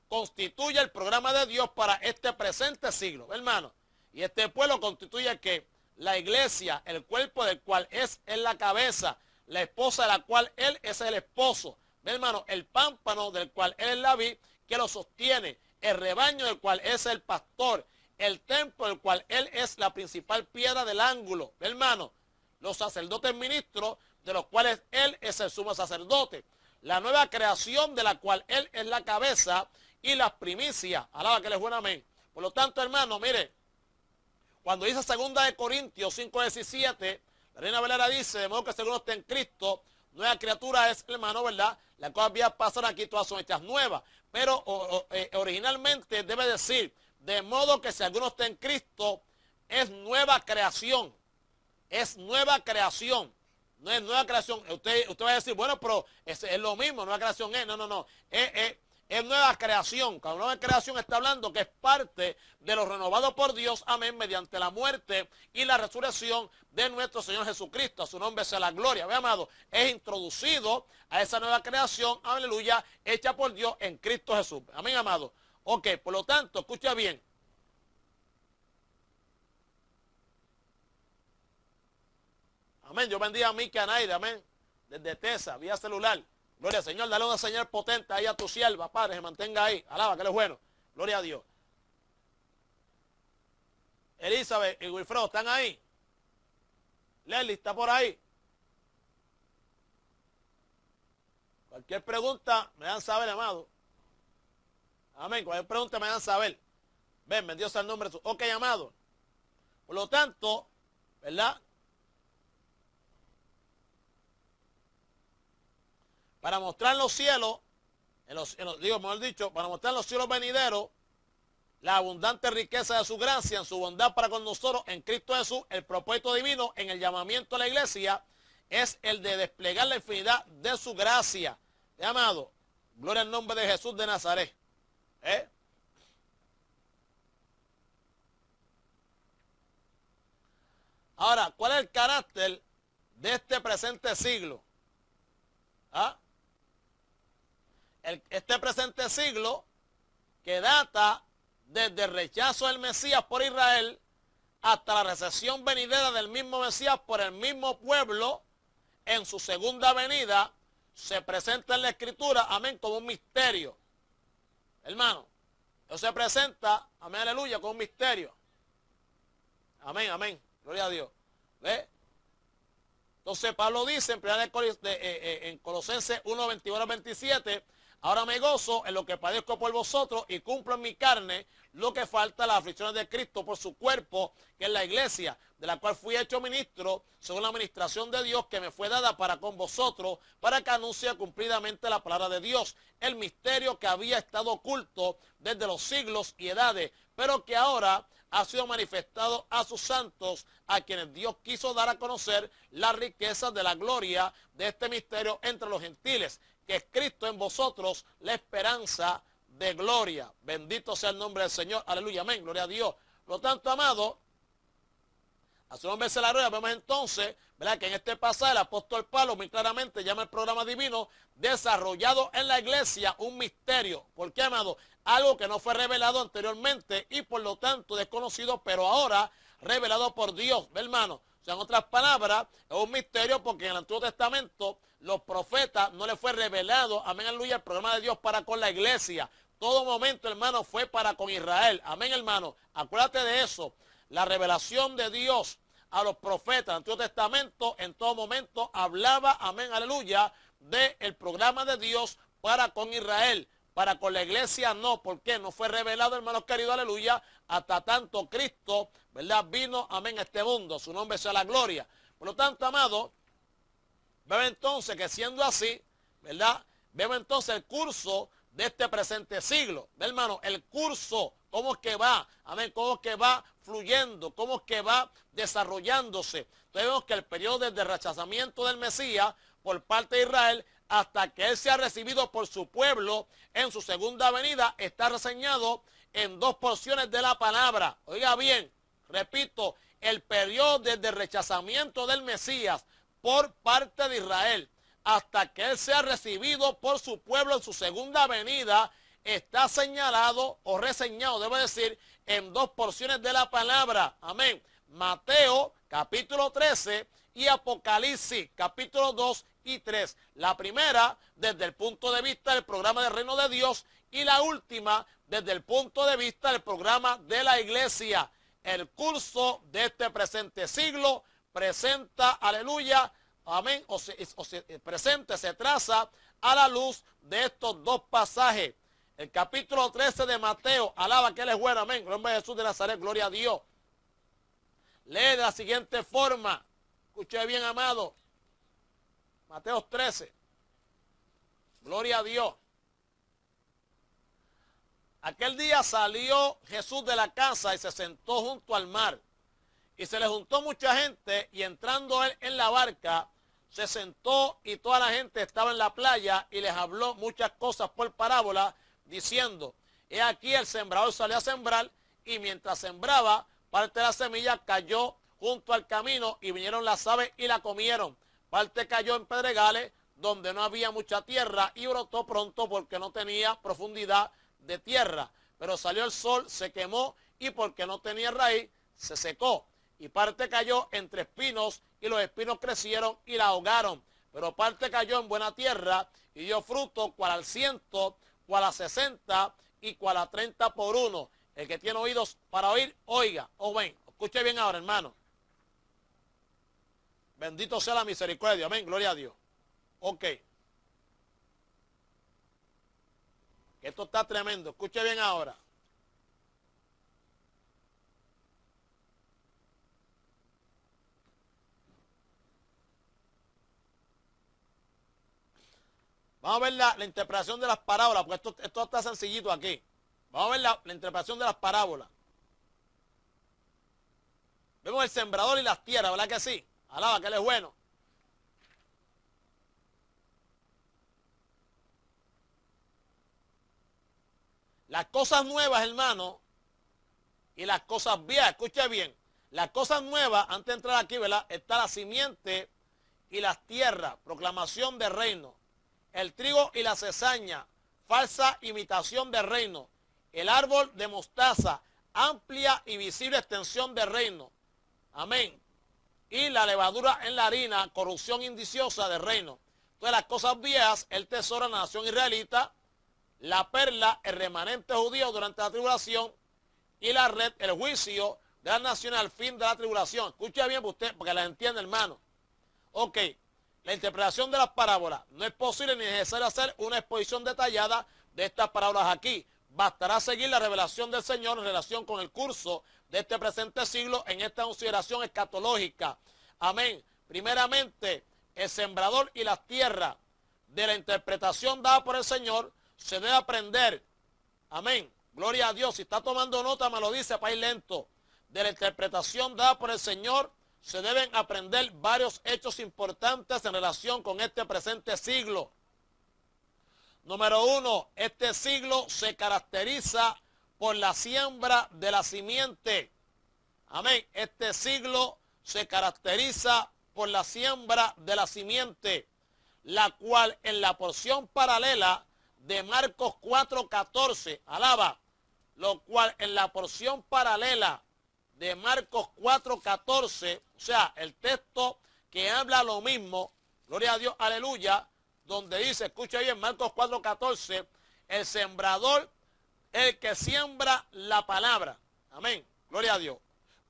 constituye el programa de Dios para este presente siglo, hermano. Y este pueblo constituye que la iglesia, el cuerpo del cual es la cabeza, la esposa de la cual Él es el esposo. ¿Ve, hermano? El pámpano del cual Él es la vid que lo sostiene. El rebaño del cual es el pastor. El templo del cual Él es la principal piedra del ángulo. ¿Ve, hermano? Los sacerdotes ministros de los cuales Él es el sumo sacerdote. La nueva creación de la cual Él es la cabeza y las primicias. Alaba que le buen amén. Por lo tanto, hermano, mire, cuando dice 2 Corintios 5:17, la Reina Valera dice, de modo que según está en Cristo, nueva criatura es, hermano, ¿verdad? La cual había pasado aquí, todas son hechas nuevas. Pero originalmente debe decir, de modo que si alguno está en Cristo, es nueva creación. Es nueva creación. No es nueva creación. Usted va a decir, bueno, pero es lo mismo, nueva creación es. No. Es nueva creación. Cuando nueva creación está hablando que es parte de lo renovado por Dios, amén, mediante la muerte y la resurrección de nuestro Señor Jesucristo. A su nombre sea la gloria. Ve, amado, es introducido a esa nueva creación, aleluya, hecha por Dios en Cristo Jesús. Amén, amado. Ok, por lo tanto, escucha bien. Amén. Yo bendiga a Miki Anaide, amén. Desde Tesa, vía celular. Gloria al Señor. Dale una señal potente ahí a tu sierva, Padre. Se mantenga ahí. Alaba, que Él es bueno. Gloria a Dios. Elizabeth y Wilfredo, ¿están ahí? Leslie, ¿está por ahí? Cualquier pregunta me dan saber, amado. Amén. Cualquier pregunta me dan saber. Ven, bendito sea el nombre de su. Ok, amado. Por lo tanto, ¿verdad? Para mostrar los cielos, digo, mejor dicho, para mostrar los cielos venideros, la abundante riqueza de su gracia, en su bondad para con nosotros, en Cristo Jesús, el propósito divino en el llamamiento a la iglesia, es el de desplegar la infinidad de su gracia. Amado, gloria al nombre de Jesús de Nazaret. Ahora, ¿cuál es el carácter de este presente siglo? Este presente siglo que data desde el rechazo del Mesías por Israel hasta la recepción venidera del mismo Mesías por el mismo pueblo en su segunda venida, se presenta en la Escritura, amén, como un misterio. Hermano, eso se presenta, amén, aleluya, como un misterio. Amén, amén, gloria a Dios. ¿Ve? Entonces Pablo dice en Colosenses 1, 21 al 27, ahora me gozo en lo que padezco por vosotros y cumplo en mi carne lo que falta las aflicciones de Cristo por su cuerpo, que es la iglesia, de la cual fui hecho ministro según la administración de Dios que me fue dada para con vosotros, para que anuncie cumplidamente la palabra de Dios, el misterio que había estado oculto desde los siglos y edades, pero que ahora ha sido manifestado a sus santos, a quienes Dios quiso dar a conocer las riquezas de la gloria de este misterio entre los gentiles, que es Cristo en vosotros, la esperanza de gloria. Bendito sea el nombre del Señor. Aleluya, amén, gloria a Dios. Por lo tanto, amado, A su nombre sea la gloria. Vemos entonces, ¿verdad?, que en este pasaje el apóstol Pablo muy claramente llama el programa divino desarrollado en la iglesia un misterio. ¿Por qué, amado? Algo que no fue revelado anteriormente y por lo tanto desconocido, pero ahora revelado por Dios, ¿ve, hermano? O sea, en otras palabras, es un misterio porque en el Antiguo Testamento los profetas no les fue revelado, amén, aleluya, el programa de Dios para con la iglesia. Todo momento, hermano, fue para con Israel. Amén, hermano. Acuérdate de eso. La revelación de Dios a los profetas del Antiguo Testamento en todo momento hablaba, amén, aleluya, del programa de Dios para con Israel. Para con la iglesia no. ¿Por qué? No fue revelado, hermanos queridos, aleluya, hasta tanto Cristo, ¿verdad?, vino, amén, a este mundo. Su nombre sea la gloria. Por lo tanto, amado, vemos entonces que siendo así, ¿verdad?, vemos entonces el curso de este presente siglo. ¿Ve, hermano? El curso, cómo es que va, amén, cómo es que va fluyendo, cómo es que va desarrollándose. Entonces vemos que el periodo desde el rechazamiento del Mesías por parte de Israel hasta que él sea recibido por su pueblo en su segunda venida está reseñado en dos porciones de la palabra. Oiga bien, repito, el periodo desde el rechazamiento del Mesías por parte de Israel hasta que él sea recibido por su pueblo en su segunda venida, está señalado o reseñado, debo decir, en dos porciones de la palabra. Amén. Mateo, capítulo 13, y Apocalipsis, capítulo 2 y 3. La primera, desde el punto de vista del programa del reino de Dios, y la última, desde el punto de vista del programa de la iglesia. El curso de este presente siglo presenta, aleluya, amén, se traza a la luz de estos dos pasajes. El capítulo 13 de Mateo, alaba que él es bueno, amén, nombre de Jesús de Nazaret, gloria a Dios. Lee de la siguiente forma, escuche bien, amado, Mateo 13, gloria a Dios. Aquel día salió Jesús de la casa y se sentó junto al mar. Y se le juntó mucha gente y entrando él en la barca, se sentó y toda la gente estaba en la playa y les habló muchas cosas por parábola, diciendo, he aquí el sembrador salió a sembrar y mientras sembraba, parte de la semilla cayó junto al camino y vinieron las aves y la comieron. Parte cayó en pedregales donde no había mucha tierra y brotó pronto porque no tenía profundidad de tierra. Pero salió el sol, se quemó y porque no tenía raíz, se secó. Y parte cayó entre espinos y los espinos crecieron y la ahogaron. Pero parte cayó en buena tierra y dio fruto, cual al 100, cual a 60 y cual a 30 por uno. El que tiene oídos para oír, oiga. O ven, escuche bien ahora, hermano. Bendito sea la misericordia, amén, gloria a Dios. Ok. Esto está tremendo, escuche bien ahora. Vamos a ver la interpretación de las parábolas, porque esto está sencillito aquí. Vamos a ver la interpretación de las parábolas. Vemos el sembrador y las tierras, ¿verdad que sí? Alaba que él es bueno. Las cosas nuevas, hermano, y las cosas viejas, escuche bien. Las cosas nuevas, antes de entrar aquí, ¿verdad?, está la simiente y las tierras, proclamación de reino. El trigo y la cizaña, falsa imitación de reino. El árbol de mostaza, amplia y visible extensión de reino. Amén. Y la levadura en la harina, corrupción indiciosa de reino. Entonces las cosas viejas, el tesoro de la nación israelita, la perla, el remanente judío durante la tribulación, y la red, el juicio de las naciones al fin de la tribulación. Escuche bien usted, porque las entiende, hermano. Ok, la interpretación de las parábolas. No es posible ni necesario hacer una exposición detallada de estas parábolas aquí. Bastará seguir la revelación del Señor en relación con el curso de este presente siglo en esta consideración escatológica. Amén. Primeramente, el sembrador y las tierras, de la interpretación dada por el Señor, se debe aprender. Amén. Gloria a Dios. Si está tomando nota, me lo dice para ir lento. De la interpretación dada por el Señor, se deben aprender varios hechos importantes en relación con este presente siglo. Número uno, este siglo se caracteriza por la siembra de la simiente. Amén. Este siglo se caracteriza por la siembra de la simiente, la cual en la porción paralela de Marcos 4:14, alaba, lo cual en la porción paralela de Marcos 4:14, o sea, el texto que habla lo mismo, gloria a Dios, aleluya, donde dice, escucha bien, Marcos 4:14, el sembrador, el que siembra la palabra. Amén, gloria a Dios.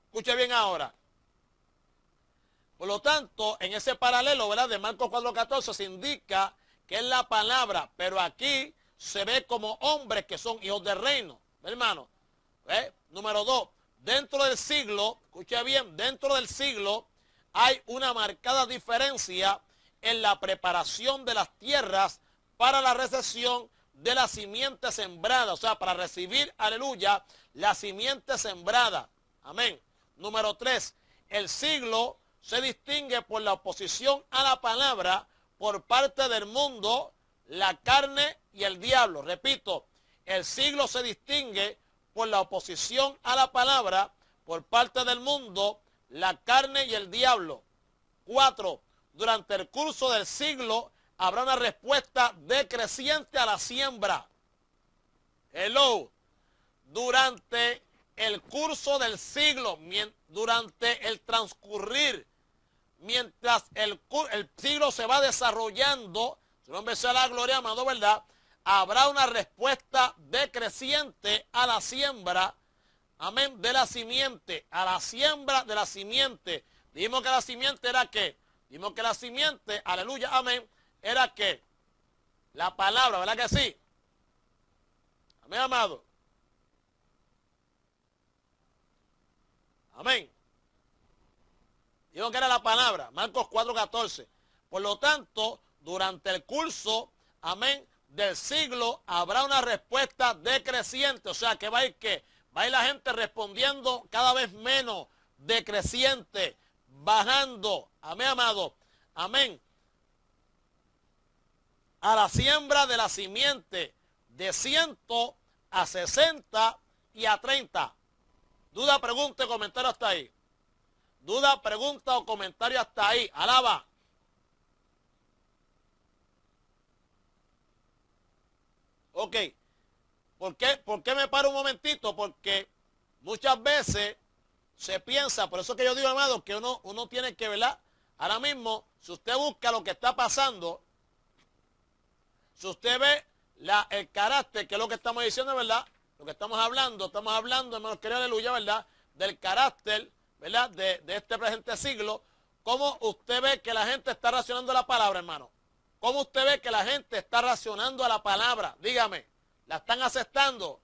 Escuche bien ahora. Por lo tanto, en ese paralelo, ¿verdad?, de Marcos 4:14 se indica que es la palabra, pero aquí se ve como hombres que son hijos del reino, hermano. Número 2, dentro del siglo, escucha bien, dentro del siglo hay una marcada diferencia en la preparación de las tierras para la recepción de la simiente sembrada, o sea, para recibir, aleluya, la simiente sembrada. Amén. Número 3, el siglo se distingue por la oposición a la palabra por parte del mundo, la carne y el diablo. Repito, el siglo se distingue por la oposición a la palabra por parte del mundo, la carne y el diablo. 4, durante el curso del siglo habrá una respuesta decreciente a la siembra. Hello. Durante el curso del siglo, durante el transcurrir, mientras el siglo se va desarrollando, su nombre sea la gloria, amado, ¿verdad?, habrá una respuesta decreciente a la siembra, amén, de la simiente, a la siembra de la simiente. Dijimos que la simiente era ¿qué? Dijimos que la simiente, aleluya, amén, era ¿qué? La palabra, ¿verdad que sí? Amén, amado. Amén. Dijo que era la palabra, Marcos 4:14. Por lo tanto, durante el curso, amén, del siglo, habrá una respuesta decreciente. O sea, que va a ir ¿qué? Va a ir la gente respondiendo cada vez menos, decreciente, bajando. Amén, amado. Amén. A la siembra de la simiente de 100 a 60 y a 30. Duda, pregunta, comentario hasta ahí. Duda, pregunta o comentario hasta ahí. Alaba. Ok. ¿Por qué me paro un momentito? Porque muchas veces se piensa, por eso que yo digo, amado, que uno tiene que, ¿verdad? Ahora mismo, si usted busca lo que está pasando, si usted ve el carácter, que es lo que estamos diciendo, ¿verdad? Lo que estamos hablando, hermanos queridos, aleluya, ¿verdad? Del carácter, ¿verdad? De este presente siglo. ¿Cómo usted ve que la gente está racionando la palabra, hermano? ¿Cómo usted ve que la gente está racionando a la palabra? Dígame, ¿la están aceptando?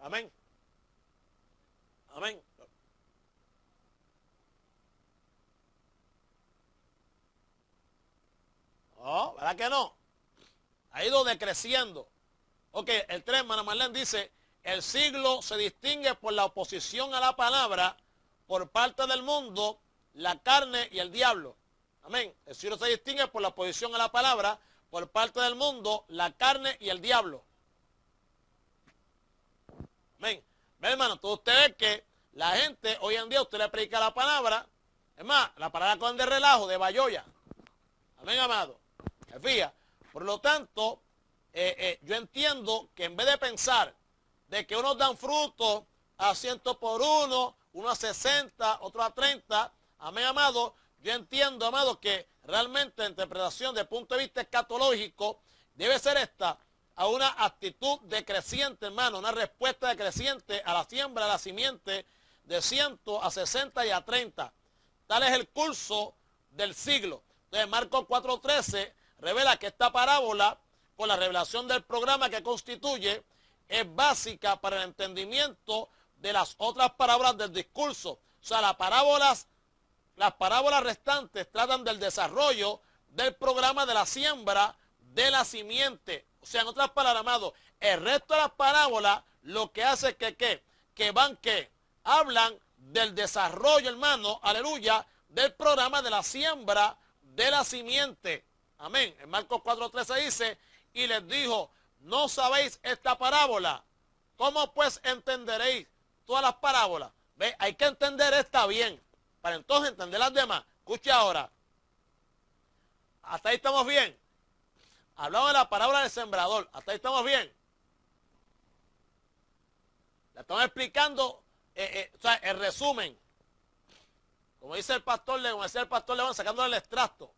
Amén. Amén. Oh, ¿verdad que no? Ha ido decreciendo. Ok, el 3, hermana Marlene dice, el siglo se distingue por la oposición a la palabra por parte del mundo, la carne y el diablo. Amén. El siglo se distingue por la oposición a la palabra por parte del mundo, la carne y el diablo. Amén. Ve, hermano, entonces usted ve que la gente, hoy en día usted le predica la palabra, es más, la palabra con de relajo, de bayoya. Amén, amado. ¿Se fija? Por lo tanto, yo entiendo que en vez de pensar de que unos dan fruto a 100 por uno a 60, otros a 30, amén, amado, yo entiendo, amado, que realmente la interpretación desde el punto de vista escatológico debe ser esta, a una actitud decreciente, hermano, una respuesta decreciente a la siembra, a la simiente de 100 a 60 y a 30. Tal es el curso del siglo. Entonces, Marcos 4:13 revela que esta parábola, por la revelación del programa que constituye, es básica para el entendimiento de las otras parábolas del discurso. O sea, las parábolas restantes tratan del desarrollo del programa de la siembra de la simiente. O sea, en otras palabras, amado, el resto de las parábolas lo que hace es que hablan del desarrollo, hermano, aleluya, del programa de la siembra de la simiente. Amén. En Marcos 4:13 dice, y les dijo, ¿no sabéis esta parábola? ¿Cómo pues entenderéis todas las parábolas? ¿Ve? Hay que entender esta bien, para entonces entender las demás. Escucha ahora. Hasta ahí estamos bien. Hablamos de la parábola del sembrador. Hasta ahí estamos bien. Le estamos explicando, o sea, el resumen. Como dice el pastor León, sacándole el extracto.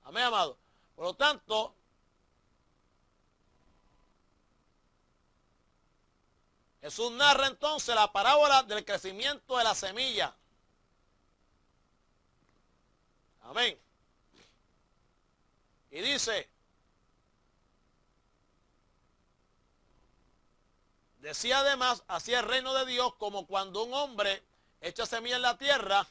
Amén, amado. Por lo tanto, Jesús narra entonces la parábola del crecimiento de la semilla. Amén. Y dice, decía además, así el reino de Dios como cuando un hombre echa semilla en la tierra,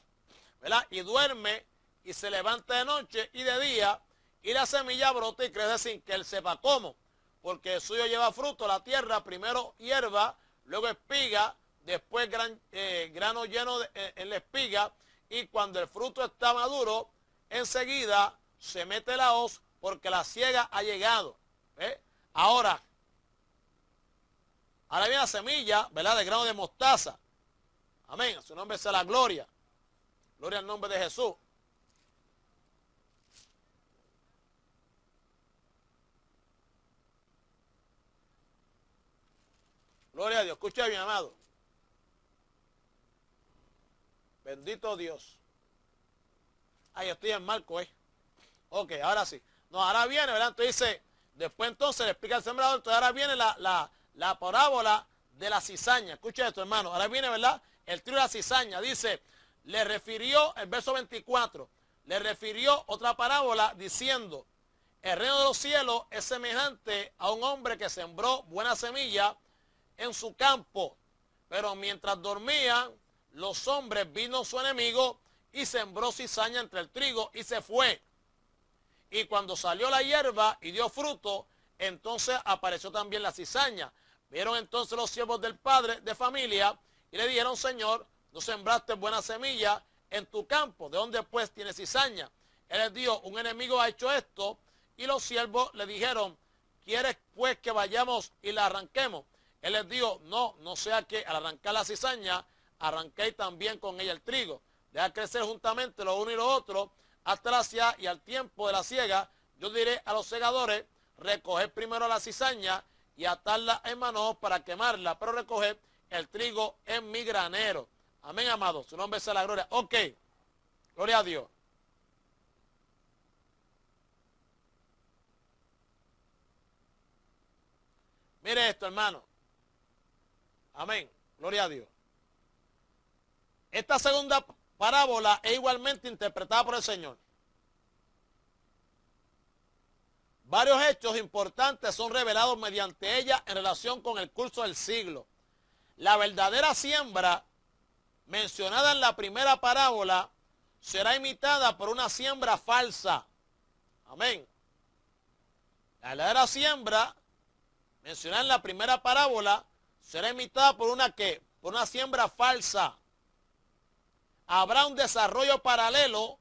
¿verdad? Y duerme y se levanta de noche y de día y la semilla brota y crece sin que él sepa cómo, porque el suyo lleva fruto la tierra, primero hierba, luego espiga, después grano lleno en la espiga, y cuando el fruto está maduro, enseguida se mete la hoz porque la siega ha llegado. Ahora viene la semilla, ¿verdad? De grano de mostaza. Amén. A su nombre sea la gloria. Gloria al nombre de Jesús. Gloria a Dios. Escucha bien, amado. Bendito Dios. Ay, estoy en marco, Ok, ahora sí. No, ahora viene, ¿verdad? Entonces dice, después entonces le explica el sembrador, entonces ahora viene la parábola de la cizaña. Escucha esto, hermano. Ahora viene, ¿verdad? El trigo de la cizaña. Dice, le refirió, el verso 24, le refirió otra parábola diciendo, el reino de los cielos es semejante a un hombre que sembró buena semilla en su campo, pero mientras dormían los hombres, vino su enemigo y sembró cizaña entre el trigo y se fue. Y cuando salió la hierba y dio fruto, entonces apareció también la cizaña. Vieron entonces los siervos del padre de familia y le dijeron, Señor, no sembraste buena semilla en tu campo, ¿de dónde pues tienes cizaña? Él les dijo, un enemigo ha hecho esto, y los siervos le dijeron, ¿quieres pues que vayamos y la arranquemos? Él les dijo, no sea que al arrancar la cizaña, arranquéis también con ella el trigo. Deja crecer juntamente lo uno y lo otro, hasta la siega, y al tiempo de la siega, yo diré a los segadores, recoged primero la cizaña y atarla en manojos para quemarla, pero recoged el trigo en mi granero. Amén, amado. Su nombre sea la gloria. Ok. Gloria a Dios. Mire esto, hermano. Amén. Gloria a Dios. Esta segunda parábola es igualmente interpretada por el Señor. Varios hechos importantes son revelados mediante ella en relación con el curso del siglo. La verdadera siembra mencionada en la primera parábola será imitada por una siembra falsa. Amén. La verdadera siembra mencionada en la primera parábola será imitada por una siembra falsa. Habrá un desarrollo paralelo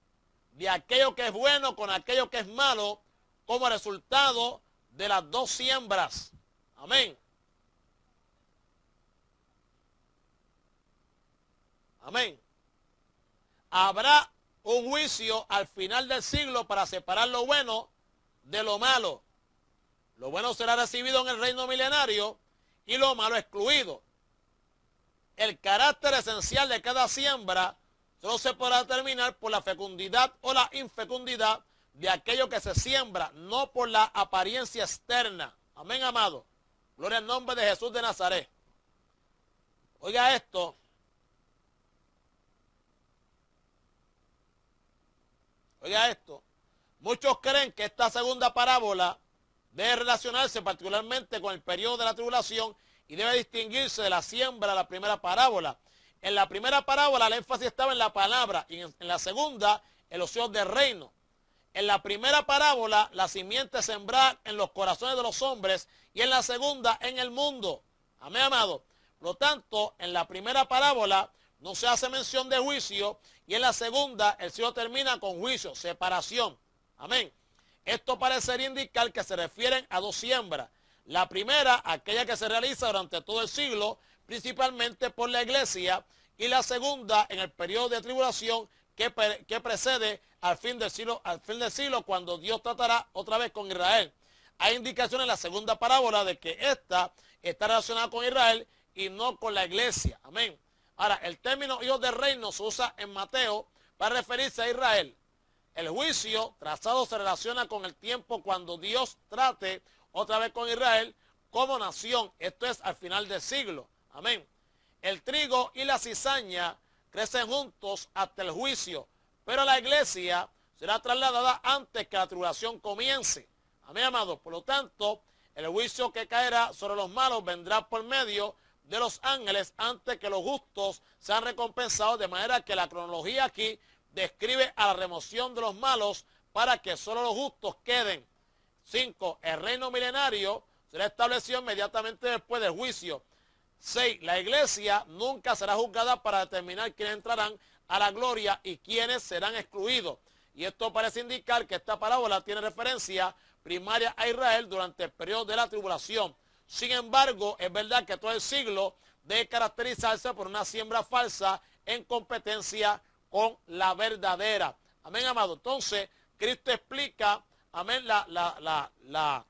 de aquello que es bueno con aquello que es malo como resultado de las dos siembras. Amén. Amén. Habrá un juicio al final del siglo para separar lo bueno de lo malo. Lo bueno será recibido en el reino milenario y lo malo excluido. El carácter esencial de cada siembra solo se podrá determinar por la fecundidad o la infecundidad de aquello que se siembra, no por la apariencia externa. Amén, amado. Gloria al nombre de Jesús de Nazaret. Oiga esto. Oiga esto. Muchos creen que esta segunda parábola debe relacionarse particularmente con el periodo de la tribulación y debe distinguirse de la siembra de la primera parábola. En la primera parábola el énfasis estaba en la palabra y en la segunda en los hijos del reino. En la primera parábola la simiente sembrada en los corazones de los hombres y en la segunda en el mundo. Amén, amado. Por lo tanto, en la primera parábola no se hace mención de juicio y en la segunda el cielo termina con juicio, separación. Amén. Esto parecería indicar que se refieren a dos siembras. La primera, aquella que se realiza durante todo el siglo, principalmente por la iglesia, y la segunda en el periodo de tribulación que precede al fin del siglo, cuando Dios tratará otra vez con Israel. Hay indicaciones en la segunda parábola de que esta está relacionada con Israel y no con la iglesia. Amén. Ahora, el término hijos del reino se usa en Mateo para referirse a Israel. El juicio trazado se relaciona con el tiempo cuando Dios trate otra vez con Israel como nación. Esto es al final del siglo. Amén. El trigo y la cizaña crecen juntos hasta el juicio, pero la iglesia será trasladada antes que la tribulación comience. Amén, amados. Por lo tanto, el juicio que caerá sobre los malos vendrá por medio de los ángeles antes que los justos sean recompensados, de manera que la cronología aquí describe a la remoción de los malos para que solo los justos queden. 5. El reino milenario será establecido inmediatamente después del juicio. 6. La iglesia nunca será juzgada para determinar quiénes entrarán a la gloria y quiénes serán excluidos. Y esto parece indicar que esta parábola tiene referencia primaria a Israel durante el periodo de la tribulación. Sin embargo, es verdad que todo el siglo debe caracterizarse por una siembra falsa en competencia con la verdadera. Amén, amado. Entonces, Cristo explica, amén, la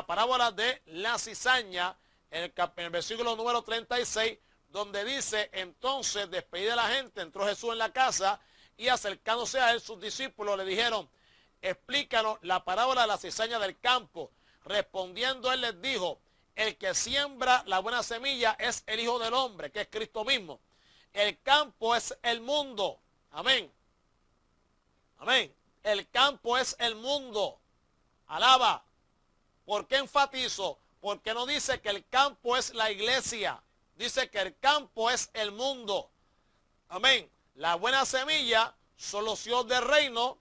parábola de la cizaña en el versículo número 36, donde dice: entonces, despedida la gente, entró Jesús en la casa y acercándose a él, sus discípulos le dijeron: explícanos la parábola de la cizaña del campo. Respondiendo él les dijo: el que siembra la buena semilla es el Hijo del Hombre, que es Cristo mismo. El campo es el mundo. Amén. Amén. El campo es el mundo. Alaba. ¿Por qué enfatizo? Porque no dice que el campo es la iglesia. Dice que el campo es el mundo. Amén. La buena semilla son los hijos del reino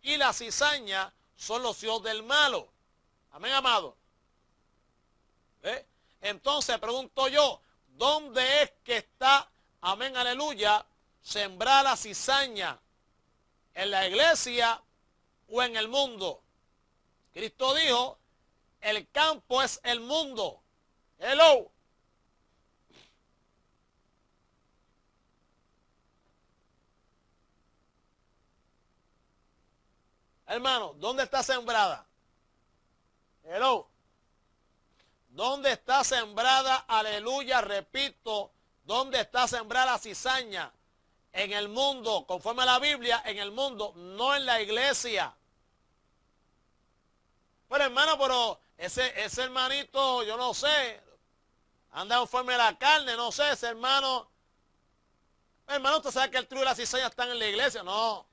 y la cizaña son los hijos del malo. Amén, amado. Entonces pregunto yo, ¿dónde es que está, amén, aleluya, sembrar la cizaña? ¿En la iglesia o en el mundo? Cristo dijo: el campo es el mundo. Hello. Hermano, ¿dónde está sembrada? Hello. ¿Dónde está sembrada? Aleluya, repito, ¿dónde está sembrada la cizaña? En el mundo, conforme a la Biblia, en el mundo, no en la iglesia. Pero hermano, pero ese hermanito, yo no sé, anda conforme a la carne, no sé, ese hermano. Hermano, ¿usted sabe que el trigo y la cizaña están en la iglesia? No.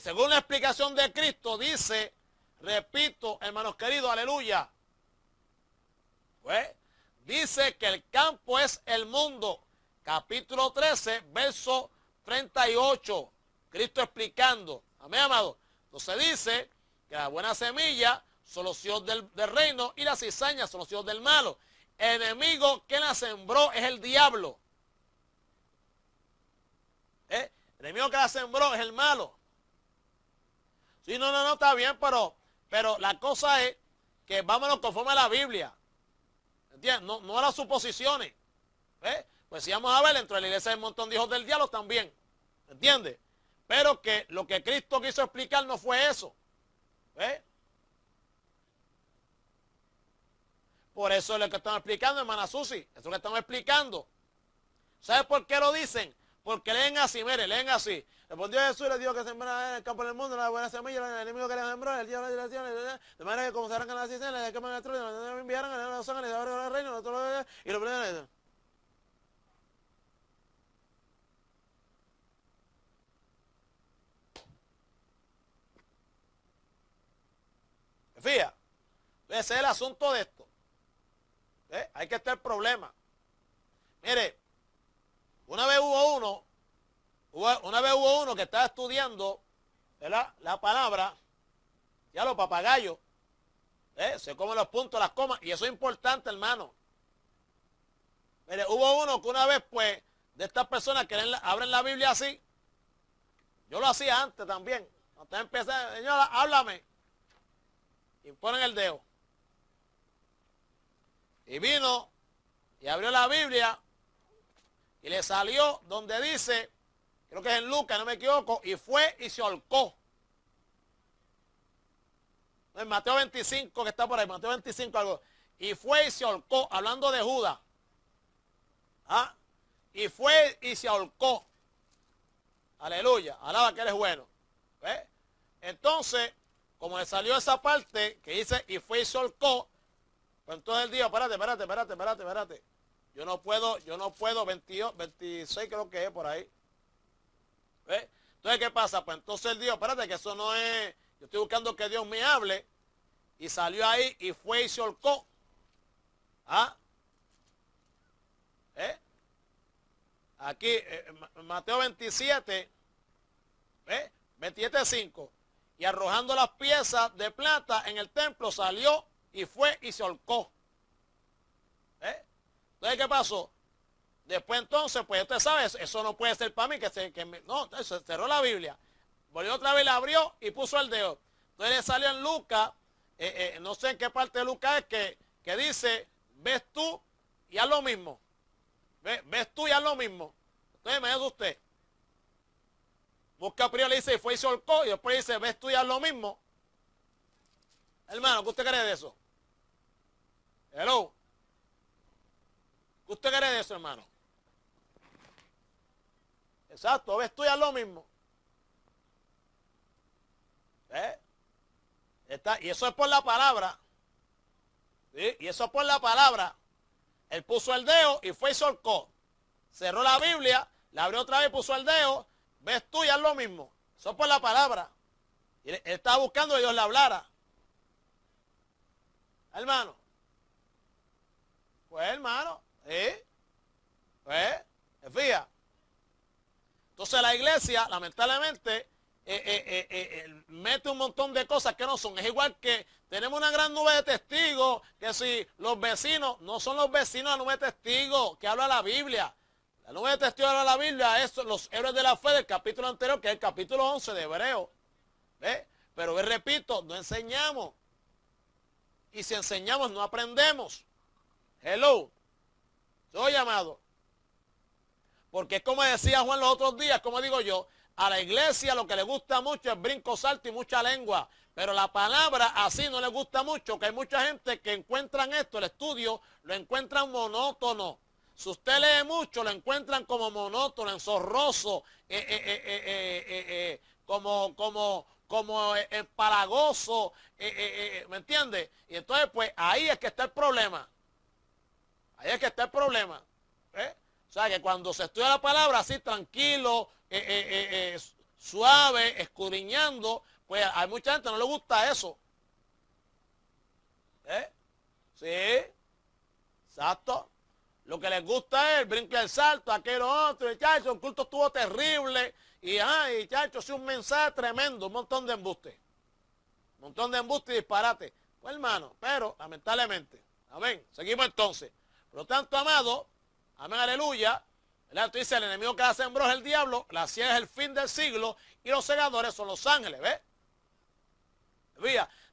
Según la explicación de Cristo, dice, repito, hermanos queridos, aleluya. Pues, dice que el campo es el mundo. Capítulo 13, verso 38. Cristo explicando. Amén, amado. Entonces dice que la buena semilla son los hijos del reino y la cizaña son los hijos del malo. El enemigo que la sembró es el diablo. El enemigo que la sembró es el malo. Sí, no, está bien, pero la cosa es que vámonos conforme a la Biblia. ¿Entiendes? No a las suposiciones. Pues si vamos a ver, dentro de la iglesia hay un montón de hijos del diablo también. ¿Entiendes? Pero que lo que Cristo quiso explicar no fue eso. Por eso es lo que estamos explicando, hermana Susi. Eso es lo que estamos explicando. ¿Sabes por qué lo dicen? Porque leen así, mire, leen así. Respondió Jesús y les dijo que sembrara en el campo del mundo la buena semilla, el enemigo que le sembró, el día de la dirección, de manera que como se arrancan las cizañas, le queman el trono, le enviaron a los ángeles, a el reino, y lo prenden. Fíjate, ese es el asunto de esto. Hay que estar el problema. Mire, una vez hubo uno que estaba estudiando, ¿verdad?, la palabra, ya los papagayos, se comen los puntos, las comas, y eso es importante, hermano. Mire, hubo uno que una vez, pues, de estas personas que abren la Biblia así, yo lo hacía antes también. Antes empecé, señora, háblame. Y ponen el dedo. Y vino y abrió la Biblia Y le salió donde dice, creo que es en Lucas, no me equivoco, y fue y se ahorcó. En Mateo 25, que está por ahí, Mateo 25 algo. Y fue y se ahorcó, hablando de Judas. ¿Ah? Y fue y se ahorcó. Aleluya, alaba que eres bueno. ¿Ves? Entonces, como le salió esa parte que dice, y fue y se ahorcó, pues entonces él dijo, espérate. Yo no puedo, 22, 26 creo que es por ahí. ¿Ves? Entonces, ¿qué pasa? Pues entonces él dijo, espérate, que eso no es, yo estoy buscando que Dios me hable. Y salió ahí y fue y se ahorcó. ¿Ah? Aquí, Mateo 27, 27:5. Y arrojando las piezas de plata en el templo, salió y fue y se ahorcó. Entonces, ¿qué pasó? Después entonces, pues usted sabe, eso no puede ser para mí, no, se cerró la Biblia. Volvió otra vez, la abrió y puso el dedo. Entonces le salió en Lucas, no sé en qué parte de Lucas es que dice, ves tú y haz lo mismo. Ves tú y haz lo mismo. Entonces me dice usted. Busca primero, le dice, y fue y se ahorcó, y después dice, ves tú y haz lo mismo. Hermano, ¿qué usted cree de eso? Hello. ¿Qué usted cree de eso, hermano? Exacto, ves tú y haz lo mismo. Y eso es por la palabra. ¿Sí? Y eso es por la palabra. Él puso el dedo y fue y se ahorcó. Cerró la Biblia, la abrió otra vez y puso el dedo. Ves tú y haz lo mismo. Eso es por la palabra. Y él estaba buscando que Dios le hablara. Hermano. Pues hermano. Fija. Entonces la iglesia, lamentablemente, mete un montón de cosas que no son. Es igual que tenemos una gran nube de testigos, que si los vecinos, no son los vecinos la nube de testigos que habla la Biblia. La nube de testigos habla la Biblia, es los héroes de la fe del capítulo anterior, que es el capítulo 11 de Hebreo. Pero repito, no enseñamos. Y si enseñamos, no aprendemos. Hello. Soy llamado. Porque es como decía Juan los otros días, como digo yo, a la iglesia lo que le gusta mucho es brinco, salto y mucha lengua. Pero la palabra así no le gusta mucho, que hay mucha gente que encuentran esto, el estudio, lo encuentran monótono. Si usted lee mucho, lo encuentran como monótono, enzorroso, como empalagoso, ¿me entiende? Y entonces, pues, ahí es que está el problema. Ahí es que está el problema. O sea, que cuando se estudia la palabra así tranquilo, suave, escudriñando, pues hay mucha gente que no le gusta eso. Sí, exacto. Lo que les gusta es el brinco y el salto, aquello otro, y chacho, el culto estuvo terrible, y chacho, sí, un mensaje tremendo, un montón de embuste. Un montón de embuste y disparate. Pues hermano, pero lamentablemente, amén. Seguimos entonces. Por lo tanto, amado, amén, aleluya. ¿Verdad? Tú dices, el enemigo que sembró es el diablo, la ciega es el fin del siglo, y los segadores son los ángeles, ¿ves?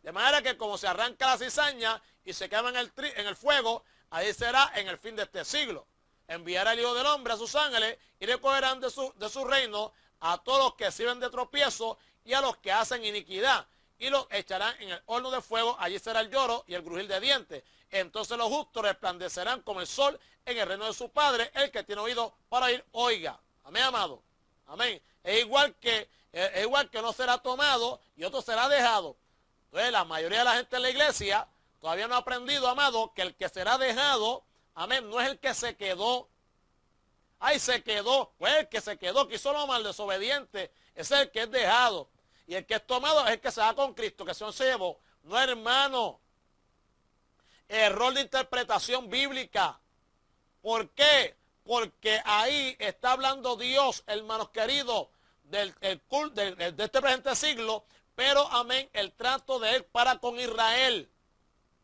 De manera que como se arranca la cizaña y se quema en el fuego, ahí será en el fin de este siglo. Enviará el Hijo del Hombre a sus ángeles y recogerán de su reino a todos los que sirven de tropiezo y a los que hacen iniquidad. Y los echarán en el horno de fuego, allí será el lloro y el crujir de dientes. Entonces los justos resplandecerán como el sol en el reino de su Padre. El que tiene oído para oír, oiga. Amén, amado. Amén. Es igual que uno será tomado y otro será dejado. Entonces la mayoría de la gente en la iglesia todavía no ha aprendido, amado, que el que será dejado, amén, no es el que se quedó. Ay, se quedó. Pues el que se quedó, que hizo lo mal, desobediente, ese es el que es dejado. Y el que es tomado es el que se va con Cristo, que se llevó. No, hermano. Error de interpretación bíblica. ¿Por qué? Porque ahí está hablando Dios, hermanos queridos, de este presente siglo, pero amén, el trato de él para con Israel.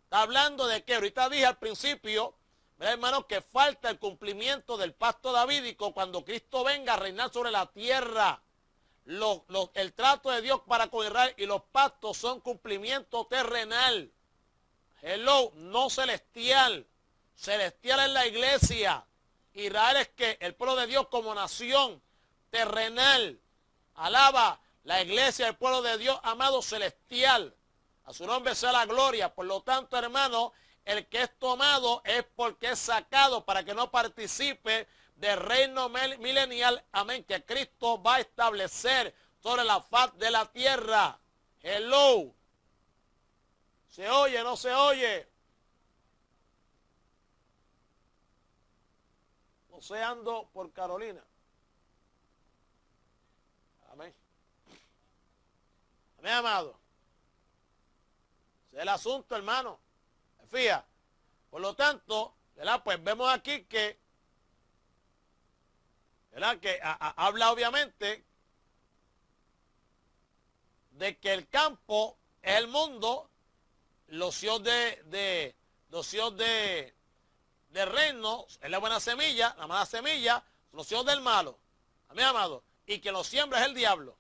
Está hablando de que ahorita dije al principio, ¿verdad, hermanos? Que falta el cumplimiento del pacto davídico cuando Cristo venga a reinar sobre la tierra. El trato de Dios para con Israel y los pactos son cumplimiento terrenal. Hello, no celestial. Celestial es la iglesia. Israel es que el pueblo de Dios como nación terrenal. Alaba la iglesia, el pueblo de Dios, amado celestial. A su nombre sea la gloria. Por lo tanto, hermano, el que es tomado es porque es sacado para que no participe del reino milenial. Amén. Que Cristo va a establecer sobre la faz de la tierra. Hello. ¿Se oye? ¿No se oye? No sé, ando por Carolina. Amén. Amén, amado. Ese es el asunto, hermano. Fíjate. Por lo tanto, ¿verdad? Pues vemos aquí que, ¿verdad? Que habla obviamente de que el campo es el mundo, los hijos de reino es la buena semilla, la mala semilla, los hijos del malo. Amén, amado. Y que lo siembra es el diablo.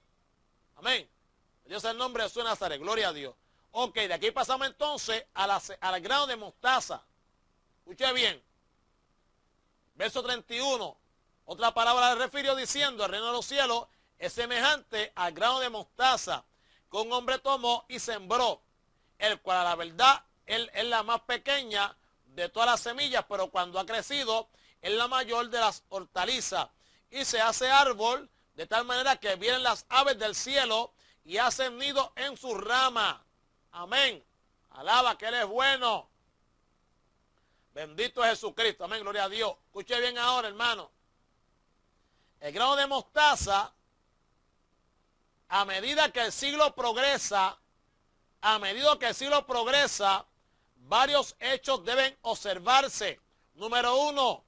Amén. Dios es el nombre de Jesús de Nazaret. Gloria a Dios. Ok, de aquí pasamos entonces al grano de mostaza. Escuche bien. Verso 31. Otra palabra le refirió diciendo, el reino de los cielos es semejante al grano de mostaza que un hombre tomó y sembró, el cual a la verdad él es la más pequeña de todas las semillas, pero cuando ha crecido es la mayor de las hortalizas y se hace árbol de tal manera que vienen las aves del cielo y hacen nido en su rama. Amén. Alaba que Él es bueno. Bendito es Jesucristo. Amén. Gloria a Dios. Escuche bien ahora, hermano. El grano de mostaza, a medida que el siglo progresa, varios hechos deben observarse. Número uno,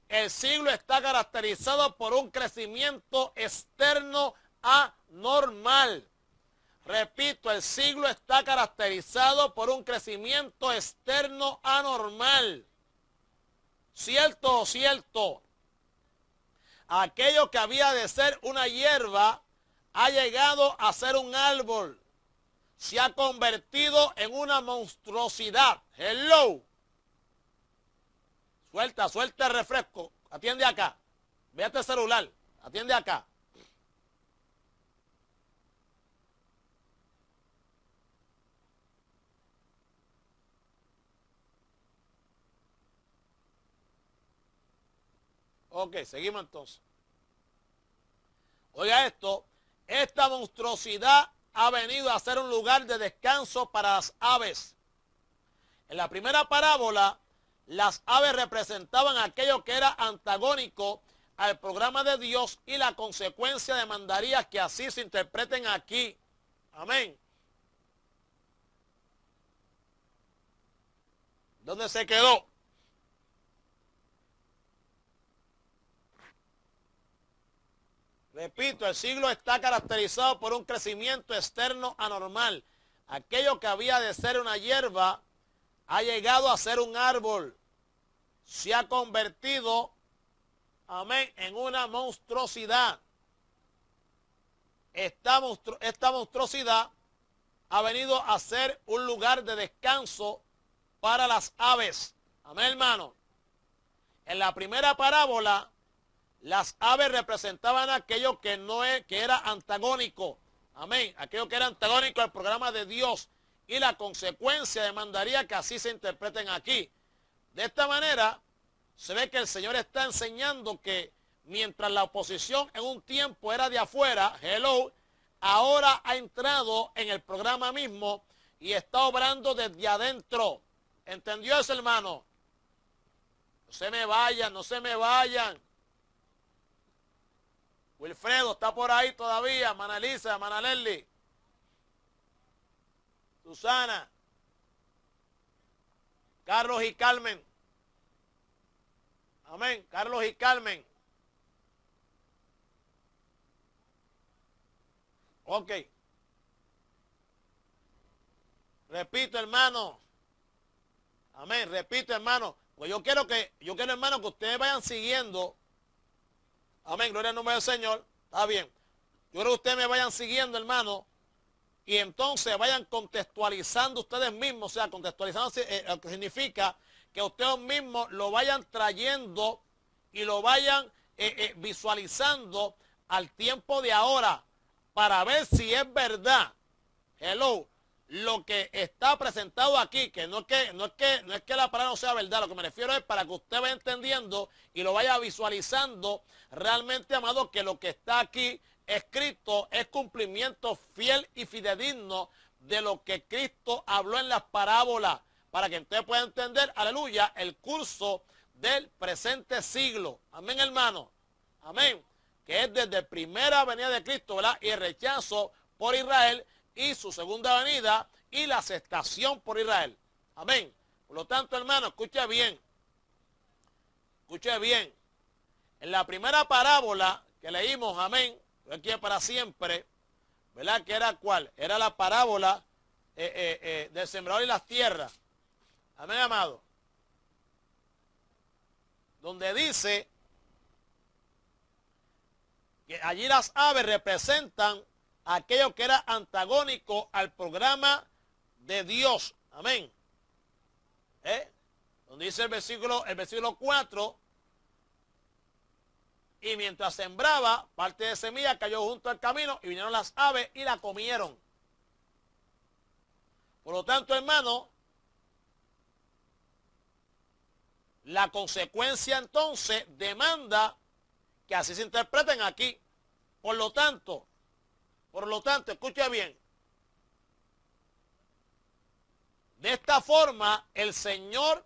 el siglo está caracterizado por un crecimiento externo anormal. Repito, el siglo está caracterizado por un crecimiento externo anormal. ¿Cierto o cierto? Aquello que había de ser una hierba ha llegado a ser un árbol. Se ha convertido en una monstruosidad. Hello. Suelta el refresco. Atiende acá. Véate el celular. Atiende acá. Ok, seguimos entonces. Oiga esto, esta monstruosidad ha venido a ser un lugar de descanso para las aves. En la primera parábola, las aves representaban aquello que era antagónico al programa de Dios y la consecuencia demandaría que así se interpreten aquí. Amén. ¿Dónde se quedó? Repito, el siglo está caracterizado por un crecimiento externo anormal. Aquello que había de ser una hierba ha llegado a ser un árbol. Se ha convertido, amén, en una monstruosidad. Esta monstruosidad ha venido a ser un lugar de descanso para las aves. Amén, hermano. En la primera parábola, las aves representaban aquello que que era antagónico. Amén. Aquello que era antagónico al programa de Dios. Y la consecuencia demandaría que así se interpreten aquí. De esta manera, se ve que el Señor está enseñando que mientras la oposición en un tiempo era de afuera, hello, ahora ha entrado en el programa mismo y está obrando desde adentro. ¿Entendió eso, hermano? No se me vayan, no se me vayan. Wilfredo está por ahí todavía, Manalisa, Manaleli, Susana, Carlos y Carmen. Amén, Carlos y Carmen. Ok. Repito, hermano. Amén, repito, hermano. Pues yo quiero, hermano, que ustedes vayan siguiendo. Amén, gloria al nombre del Señor. Está bien. Yo creo que ustedes me vayan siguiendo, hermano. Y entonces vayan contextualizando ustedes mismos. O sea, contextualizando lo que significa que ustedes mismos lo vayan trayendo y lo vayan visualizando al tiempo de ahora para ver si es verdad. Hello. Lo que está presentado aquí, que no es que la palabra no sea verdad, lo que me refiero es para que usted vaya entendiendo y lo vaya visualizando realmente, amado, que lo que está aquí escrito es cumplimiento fiel y fidedigno de lo que Cristo habló en las parábolas, para que usted pueda entender, aleluya, el curso del presente siglo. Amén, hermano. Amén. Que es desde la primera venida de Cristo, ¿verdad? Y el rechazo por Israel, y su segunda venida y la aceptación por Israel. Amén. Por lo tanto, hermano, escuche bien. Escuche bien. En la primera parábola que leímos, amén, aquí para siempre, ¿verdad? Que era ¿cuál? Era la parábola del sembrador y las tierras. Amén, amado. Donde dice que allí las aves representan aquello que era antagónico al programa de Dios. Amén. Donde dice el versículo 4, y mientras sembraba, parte de semilla cayó junto al camino y vinieron las aves y la comieron. Por lo tanto, hermano, la consecuencia entonces demanda que así se interpreten aquí. Por lo tanto, escuche bien. De esta forma, el Señor,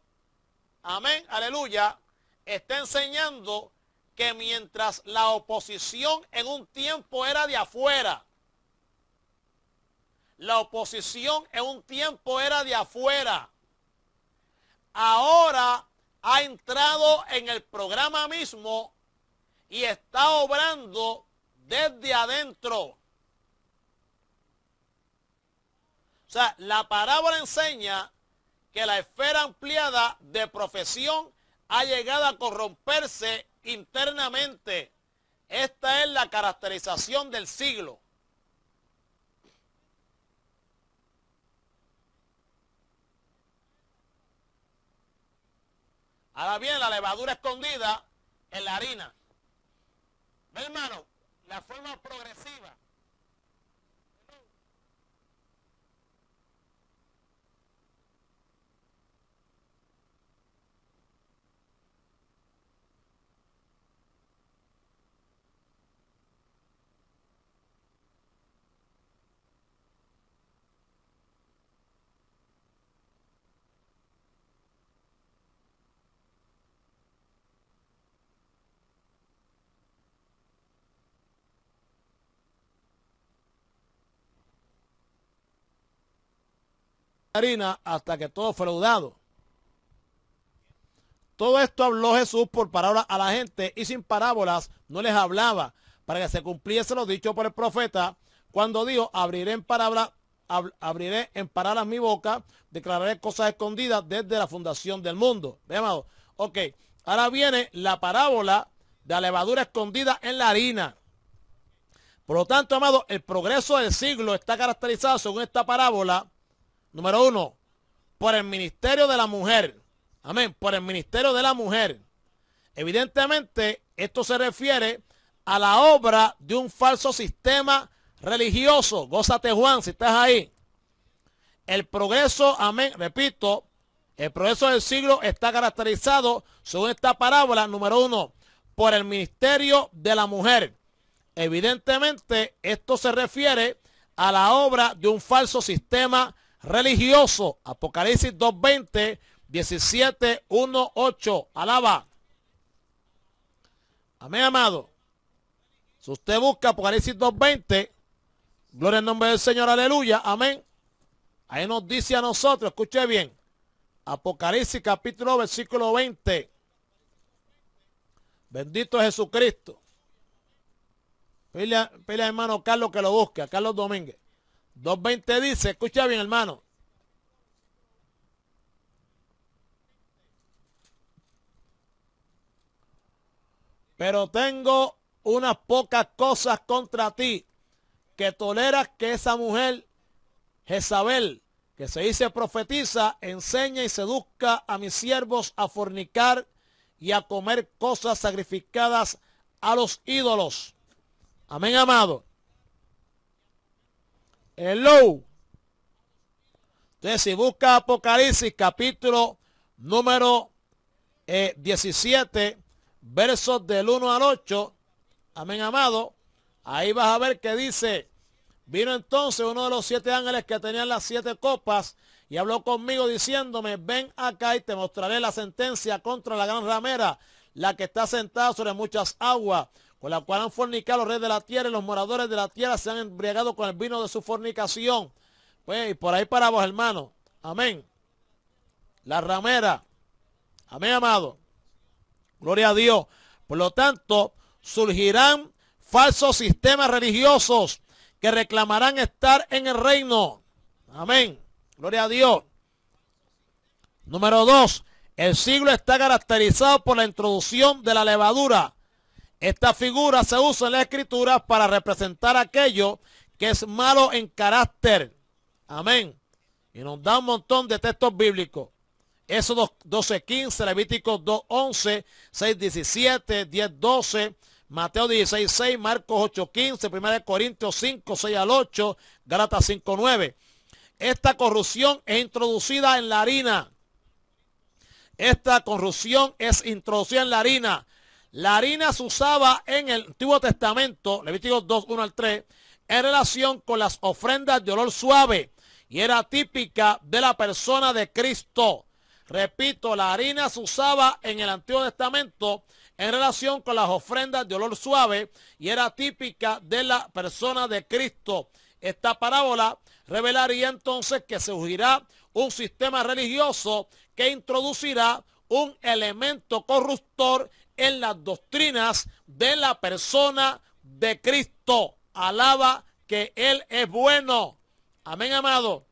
amén, aleluya, está enseñando que mientras la oposición en un tiempo era de afuera, ahora ha entrado en el programa mismo y está obrando desde adentro. O sea, la parábola enseña que la esfera ampliada de profesión ha llegado a corromperse internamente. Esta es la caracterización del siglo. Ahora bien, la levadura escondida en la harina. ¿Ve, hermano? La forma progresiva. Harina hasta que todo fue leudado. Todo esto habló Jesús por parábolas a la gente y sin parábolas no les hablaba, para que se cumpliese lo dicho por el profeta cuando dijo: abriré en parábolas mi boca, declararé cosas escondidas desde la fundación del mundo. ¿Ve, amado? Ok, ahora viene la parábola de la levadura escondida en la harina. Por lo tanto, amado, el progreso del siglo está caracterizado según esta parábola. Número 1, por el ministerio de la mujer. Amén, por el ministerio de la mujer. Evidentemente, esto se refiere a la obra de un falso sistema religioso. Gózate, Juan, si estás ahí. El progreso, amén, repito, el progreso del siglo está caracterizado, según esta parábola, número 1, por el ministerio de la mujer. Evidentemente, esto se refiere a la obra de un falso sistema religioso. Apocalipsis 2:20, 17, 1, 8. Alaba. Amén, amado. Si usted busca Apocalipsis 2:20, gloria al nombre del Señor, aleluya, amén. Ahí nos dice a nosotros, escuche bien, Apocalipsis capítulo versículo 20. Bendito es Jesucristo. Pile al hermano Carlos que lo busque, a Carlos Domínguez. 2:20 dice, escucha bien, hermano. Pero tengo unas pocas cosas contra ti, que toleras que esa mujer Jezabel, que se dice profetiza, enseña y seduzca a mis siervos a fornicar y a comer cosas sacrificadas a los ídolos. Amén, amado. Hello. Entonces, si busca Apocalipsis, capítulo número 17, versos del 1 al 8, amén, amado, ahí vas a ver que dice, vino entonces uno de los 7 ángeles que tenían las 7 copas y habló conmigo diciéndome, ven acá y te mostraré la sentencia contra la gran ramera, la que está sentada sobre muchas aguas, con la cual han fornicado los reyes de la tierra y los moradores de la tierra se han embriagado con el vino de su fornicación. Pues, y por ahí paramos, hermano. Amén. La ramera. Amén, amado. Gloria a Dios. Por lo tanto, surgirán falsos sistemas religiosos que reclamarán estar en el reino. Amén. Gloria a Dios. Número 2. El siglo está caracterizado por la introducción de la levadura. Esta figura se usa en la escritura para representar aquello que es malo en carácter. Amén. Y nos da un montón de textos bíblicos. Éxodo 12:15, Levíticos 2:11, 6:17, 10:12, Mateo 16:6, Marcos 8:15, 1 Corintios 5:6 al 8, Gálatas 5:9. Esta corrupción es introducida en la harina. Esta corrupción es introducida en la harina. La harina se usaba en el Antiguo Testamento, Levíticos 2:1 al 3, en relación con las ofrendas de olor suave y era típica de la persona de Cristo. Repito, la harina se usaba en el Antiguo Testamento en relación con las ofrendas de olor suave y era típica de la persona de Cristo. Esta parábola revelaría entonces que surgirá un sistema religioso que introducirá un elemento corruptor en las doctrinas de la persona de Cristo. Alaba que Él es bueno. Amén, amado.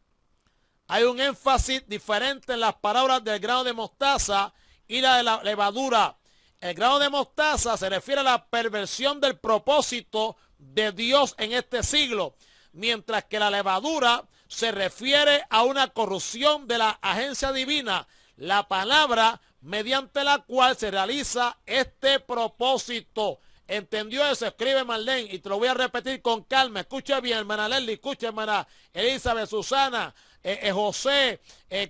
Hay un énfasis diferente en las palabras del grano de mostaza y la de la levadura. El grano de mostaza se refiere a la perversión del propósito de Dios en este siglo, mientras que la levadura se refiere a una corrupción de la agencia divina, la palabra mediante la cual se realiza este propósito. ¿Entendió eso? Escribe Marlene y te lo voy a repetir con calma. Escucha bien, hermana Leslie, escucha, hermana Elizabeth, Susana, José,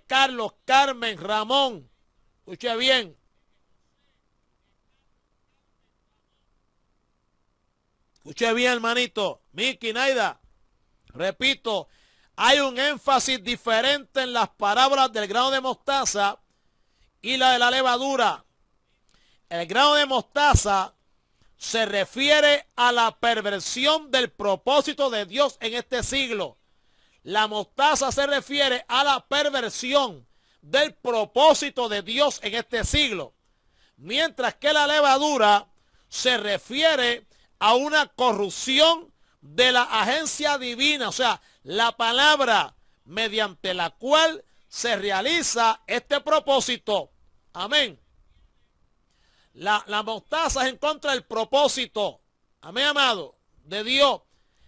Carlos, Carmen, Ramón. Escuche bien. Escuche bien, hermanito. Miki, Naida. Repito, hay un énfasis diferente en las palabras del grano de mostaza y la de la levadura. El grano de mostaza se refiere a la perversión del propósito de Dios en este siglo. La mostaza se refiere a la perversión del propósito de Dios en este siglo. Mientras que la levadura se refiere a una corrupción de la agencia divina. O sea, la palabra mediante la cual se realiza este propósito. Amén. La mostaza es en contra del propósito. Amén, amado, de Dios.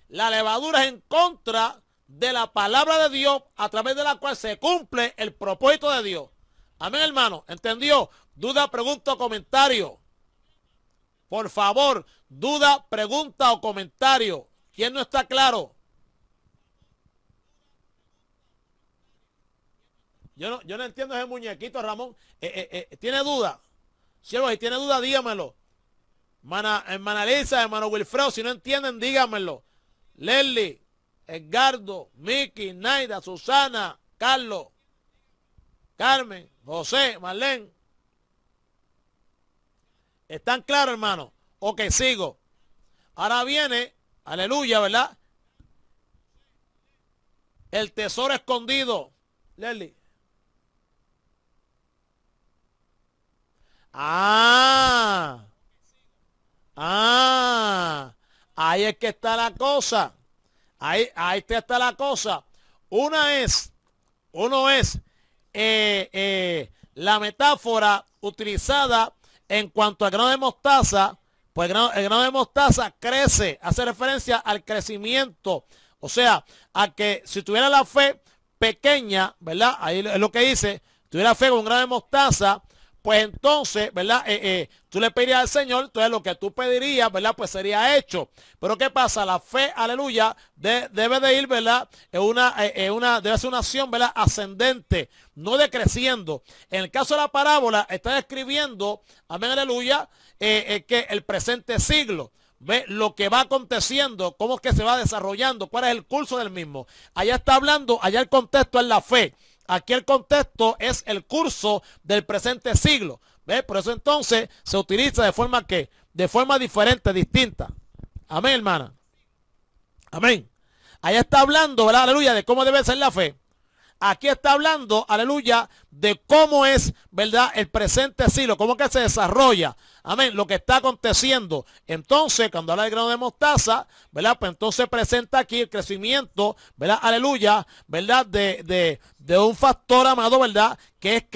La levadura es en contra de la palabra de Dios a través de la cual se cumple el propósito de Dios. Amén, hermano. ¿Entendió? Duda, pregunta o comentario. Por favor, duda, pregunta o comentario. ¿Quién no está claro? Yo no entiendo ese muñequito, Ramón. ¿Tiene duda? Si tiene duda, dígamelo. Hermana Lisa, hermano Wilfredo, si no entienden, dígamelo. Leslie, Edgardo, Miki, Naida, Susana, Carlos, Carmen, José, Marlene. ¿Están claros, hermano? Ok, sigo. Ahora viene, aleluya, ¿verdad? El tesoro escondido. Leslie. Ahí es que está la cosa. Ahí está la cosa. Uno es la metáfora utilizada en cuanto al grano de mostaza. Pues el grano de mostaza crece, hace referencia al crecimiento. O sea, a que si tuviera la fe pequeña, ¿verdad? Ahí es lo que dice, tuviera fe con un grano de mostaza, pues entonces, ¿verdad? Tú le pedirías al Señor, entonces lo que tú pedirías, ¿verdad? Pues sería hecho. Pero ¿qué pasa? La fe, aleluya, debe de ir, ¿verdad? Debe ser una acción, ¿verdad? Ascendente, no decreciendo. En el caso de la parábola, está describiendo, amén, aleluya, que el presente siglo. Ve lo que va aconteciendo, cómo es que se va desarrollando, cuál es el curso del mismo. Allá está hablando, allá el contexto es la fe. Aquí el contexto es el curso del presente siglo. ¿Ve? Por eso entonces se utiliza de forma que, de forma diferente, distinta. Amén, hermana. Amén. Allá está hablando, ¿verdad? Aleluya, de cómo debe ser la fe. Aquí está hablando, aleluya, de cómo es, ¿verdad?, el presente siglo, cómo que se desarrolla, amén, lo que está aconteciendo. Entonces, cuando habla del grano de mostaza, ¿verdad?, pues entonces presenta aquí el crecimiento, ¿verdad?, aleluya, ¿verdad?, de un factor, amado, ¿verdad?, que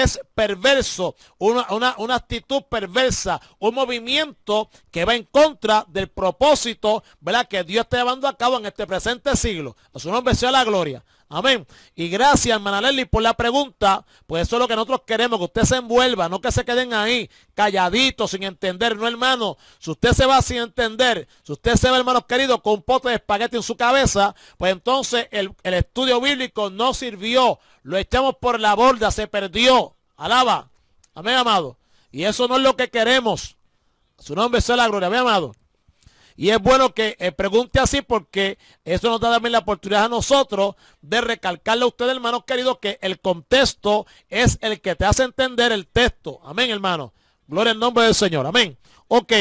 es perverso, una actitud perversa, un movimiento que va en contra del propósito, ¿verdad?, que Dios está llevando a cabo en este presente siglo. A su nombre sea la gloria. Amén. Y gracias, hermana Leslie, por la pregunta. Pues eso es lo que nosotros queremos, que usted se envuelva, no que se queden ahí calladitos, sin entender. No, hermano, si usted se va sin entender, si usted se va, hermanos queridos, con un pote de espagueti en su cabeza, pues entonces el estudio bíblico no sirvió. Lo echamos por la borda, se perdió. Alaba. Amén, amado. Y eso no es lo que queremos. A su nombre sea la gloria. Amén, amado. Y es bueno que pregunte así, porque eso nos da también la oportunidad a nosotros de recalcarle a ustedes, hermanos queridos, que el contexto es el que te hace entender el texto. Amén, hermano. Gloria al nombre del Señor. Amén. Ok.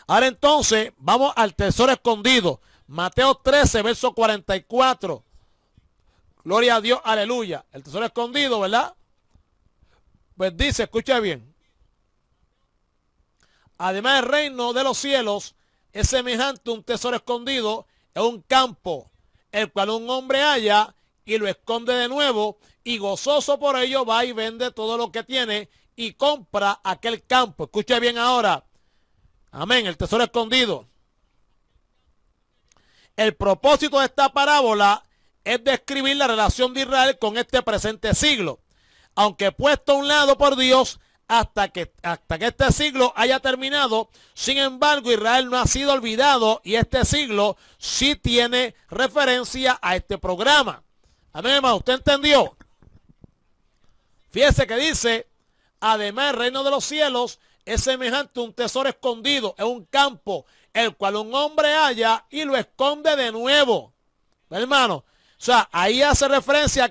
Ahora entonces vamos al tesoro escondido. Mateo 13, verso 44. Gloria a Dios, aleluya. El tesoro escondido, ¿verdad? Pues dice, escucha bien. Además, el reino de los cielos es semejante a un tesoro escondido en un campo, el cual un hombre halla y lo esconde de nuevo, y gozoso por ello va y vende todo lo que tiene y compra aquel campo. Escucha bien ahora. Amén, el tesoro escondido. El propósito de esta parábola es describir la relación de Israel con este presente siglo. Aunque puesto a un lado por Dios, hasta que este siglo haya terminado. Sin embargo, Israel no ha sido olvidado, y este siglo sí tiene referencia a este programa. Amén, hermano. ¿Usted entendió? Fíjese que dice, además el reino de los cielos es semejante a un tesoro escondido en un campo, el cual un hombre halla y lo esconde de nuevo. Hermano, o sea, ahí hace referencia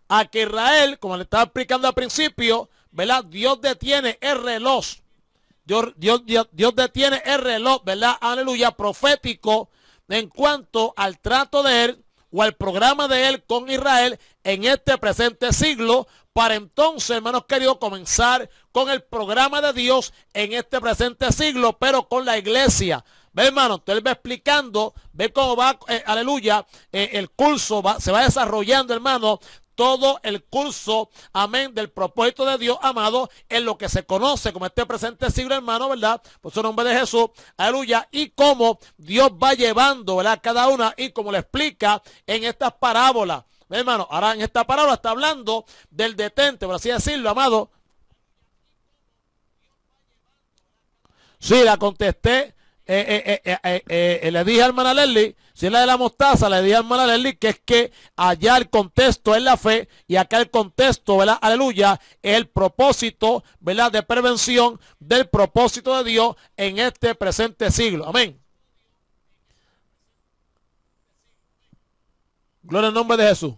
a que Israel, como le estaba explicando al principio, ¿verdad? Dios detiene el reloj. Dios detiene el reloj, ¿verdad? Aleluya, profético, en cuanto al trato de él o al programa de él con Israel en este presente siglo, para entonces, hermanos queridos, comenzar con el programa de Dios en este presente siglo, pero con la iglesia. Ve, hermano, usted va explicando, ve cómo va, aleluya, el curso se va desarrollando, hermano, todo el curso, amén, del propósito de Dios, amado, en lo que se conoce como este presente siglo, hermano, ¿verdad? Por su nombre de Jesús, aleluya, y cómo Dios va llevando, ¿verdad?, cada una, y como le explica en estas parábolas. Hermano, ahora en esta parábola está hablando del detente, por así decirlo, amado. Sí, la contesté. Le dije a hermana Leslie, si es la de la mostaza, le dije a hermana Leslie que es que allá el contexto es la fe, y acá el contexto, ¿verdad? Aleluya, es el propósito, ¿verdad?, de prevención del propósito de Dios en este presente siglo. Amén. Gloria al nombre de Jesús.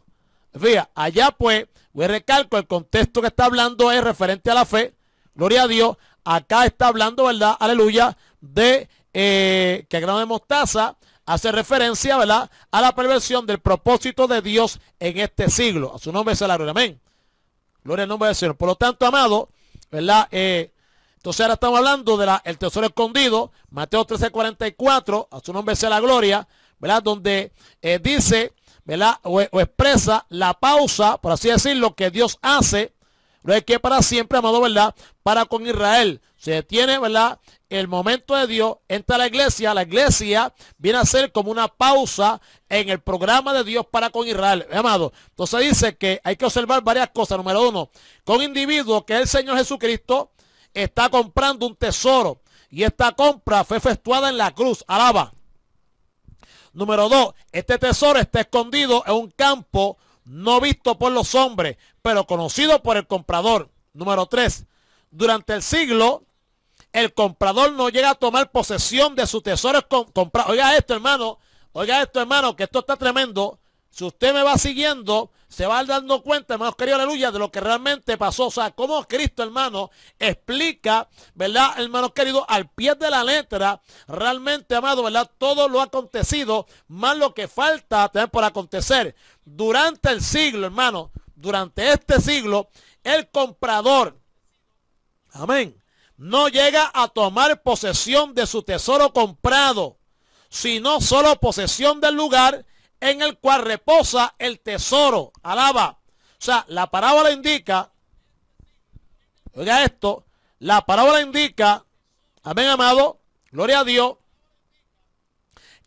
Fíjate, allá pues, voy a recalco, el contexto que está hablando es referente a la fe. Gloria a Dios. Acá está hablando, ¿verdad? Aleluya, de que el grano de mostaza hace referencia, ¿verdad?, a la perversión del propósito de Dios en este siglo. A su nombre sea la gloria. Amén. Gloria al nombre del Señor. Por lo tanto, amado, ¿verdad? Entonces ahora estamos hablando del tesoro escondido, Mateo 13:44, a su nombre sea la gloria, ¿verdad? Donde dice, ¿verdad?, o expresa la pausa, por así decirlo, que Dios hace, gloria que para siempre, amado, ¿verdad? Para con Israel. Se detiene, ¿verdad? El momento de Dios, entra la iglesia viene a ser como una pausa en el programa de Dios para con Israel, amado. Entonces dice que hay que observar varias cosas. Número uno, que un individuo que es el Señor Jesucristo está comprando un tesoro y esta compra fue efectuada en la cruz, alaba. Número dos, este tesoro está escondido en un campo no visto por los hombres, pero conocido por el comprador. Número tres, durante el siglo, el comprador no llega a tomar posesión de su tesoro comprado. Oiga esto, hermano, que esto está tremendo. Si usted me va siguiendo, se va dando cuenta, hermanos queridos, aleluya, de lo que realmente pasó. O sea, cómo Cristo, hermano, explica, ¿verdad, hermanos queridos, al pie de la letra, realmente, amado, ¿verdad? Todo lo acontecido, más lo que falta también por acontecer. Durante el siglo, hermano, durante este siglo, el comprador, amén, no llega a tomar posesión de su tesoro comprado, sino solo posesión del lugar en el cual reposa el tesoro. Alaba. O sea, la parábola indica, oiga esto, la parábola indica, amén, amado, gloria a Dios,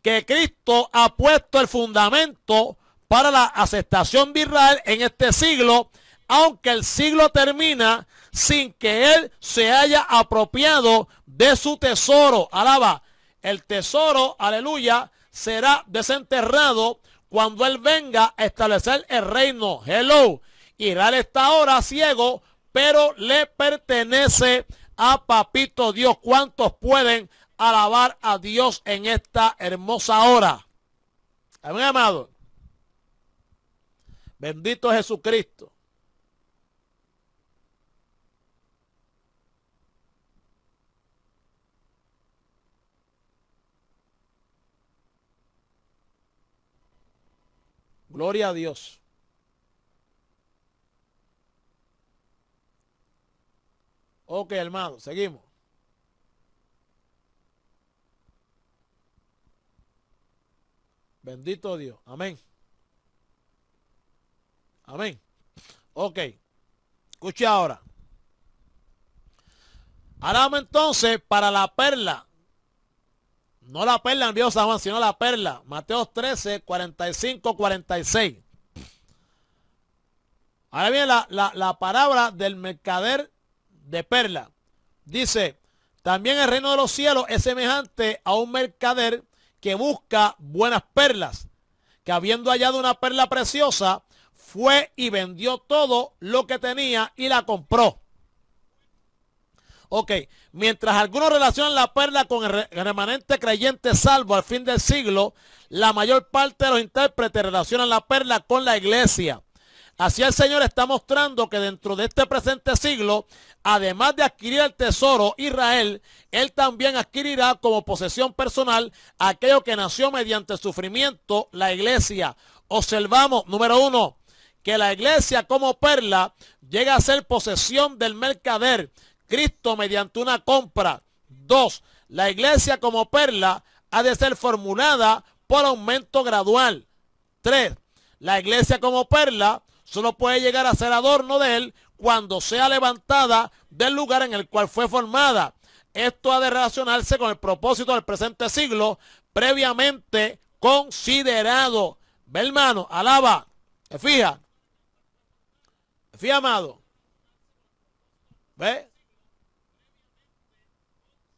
que Cristo ha puesto el fundamento para la aceptación de Israel en este siglo, aunque el siglo termina sin que él se haya apropiado de su tesoro. Alaba. El tesoro, aleluya, será desenterrado cuando él venga a establecer el reino. Hello. Israel está ahora ciego, pero le pertenece a Papito Dios. ¿Cuántos pueden alabar a Dios en esta hermosa hora? Amén, amado. Bendito Jesucristo. Gloria a Dios. Ok, hermano, seguimos. Bendito Dios. Amén. Amén. Ok. Escuche ahora. Ahora vamos entonces para la perla. No la perla en Dios San Juan, sino la perla. Mateo 13, 45, 46. Ahora viene la palabra del mercader de perla. Dice, también el reino de los cielos es semejante a un mercader que busca buenas perlas, que habiendo hallado una perla preciosa, fue y vendió todo lo que tenía y la compró. Ok, mientras algunos relacionan la perla con el remanente creyente salvo al fin del siglo, la mayor parte de los intérpretes relacionan la perla con la iglesia. Así el Señor está mostrando que dentro de este presente siglo, además de adquirir el tesoro Israel, Él también adquirirá como posesión personal aquello que nació mediante el sufrimiento, la iglesia. Observamos, número uno, que la iglesia como perla llega a ser posesión del mercader, Cristo mediante una compra. 2. La iglesia como perla ha de ser formulada por aumento gradual. 3. La iglesia como perla solo puede llegar a ser adorno de él cuando sea levantada del lugar en el cual fue formada. Esto ha de relacionarse con el propósito del presente siglo previamente considerado. Ve, hermano, alaba. ¿Me fija? ¿Me fija, amado? ¿Ve?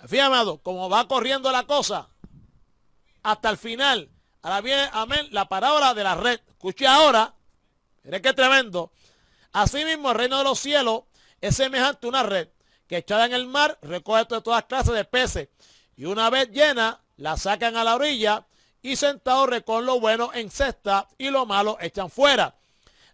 Fíjate, amado, como va corriendo la cosa hasta el final. Ahora viene, amén, la parábola de la red. Escuche ahora, mire qué tremendo. Asimismo, el reino de los cielos es semejante a una red que echada en el mar recoge de todas clases de peces. Y una vez llena, la sacan a la orilla y sentados recogen lo bueno en cesta y lo malo echan fuera.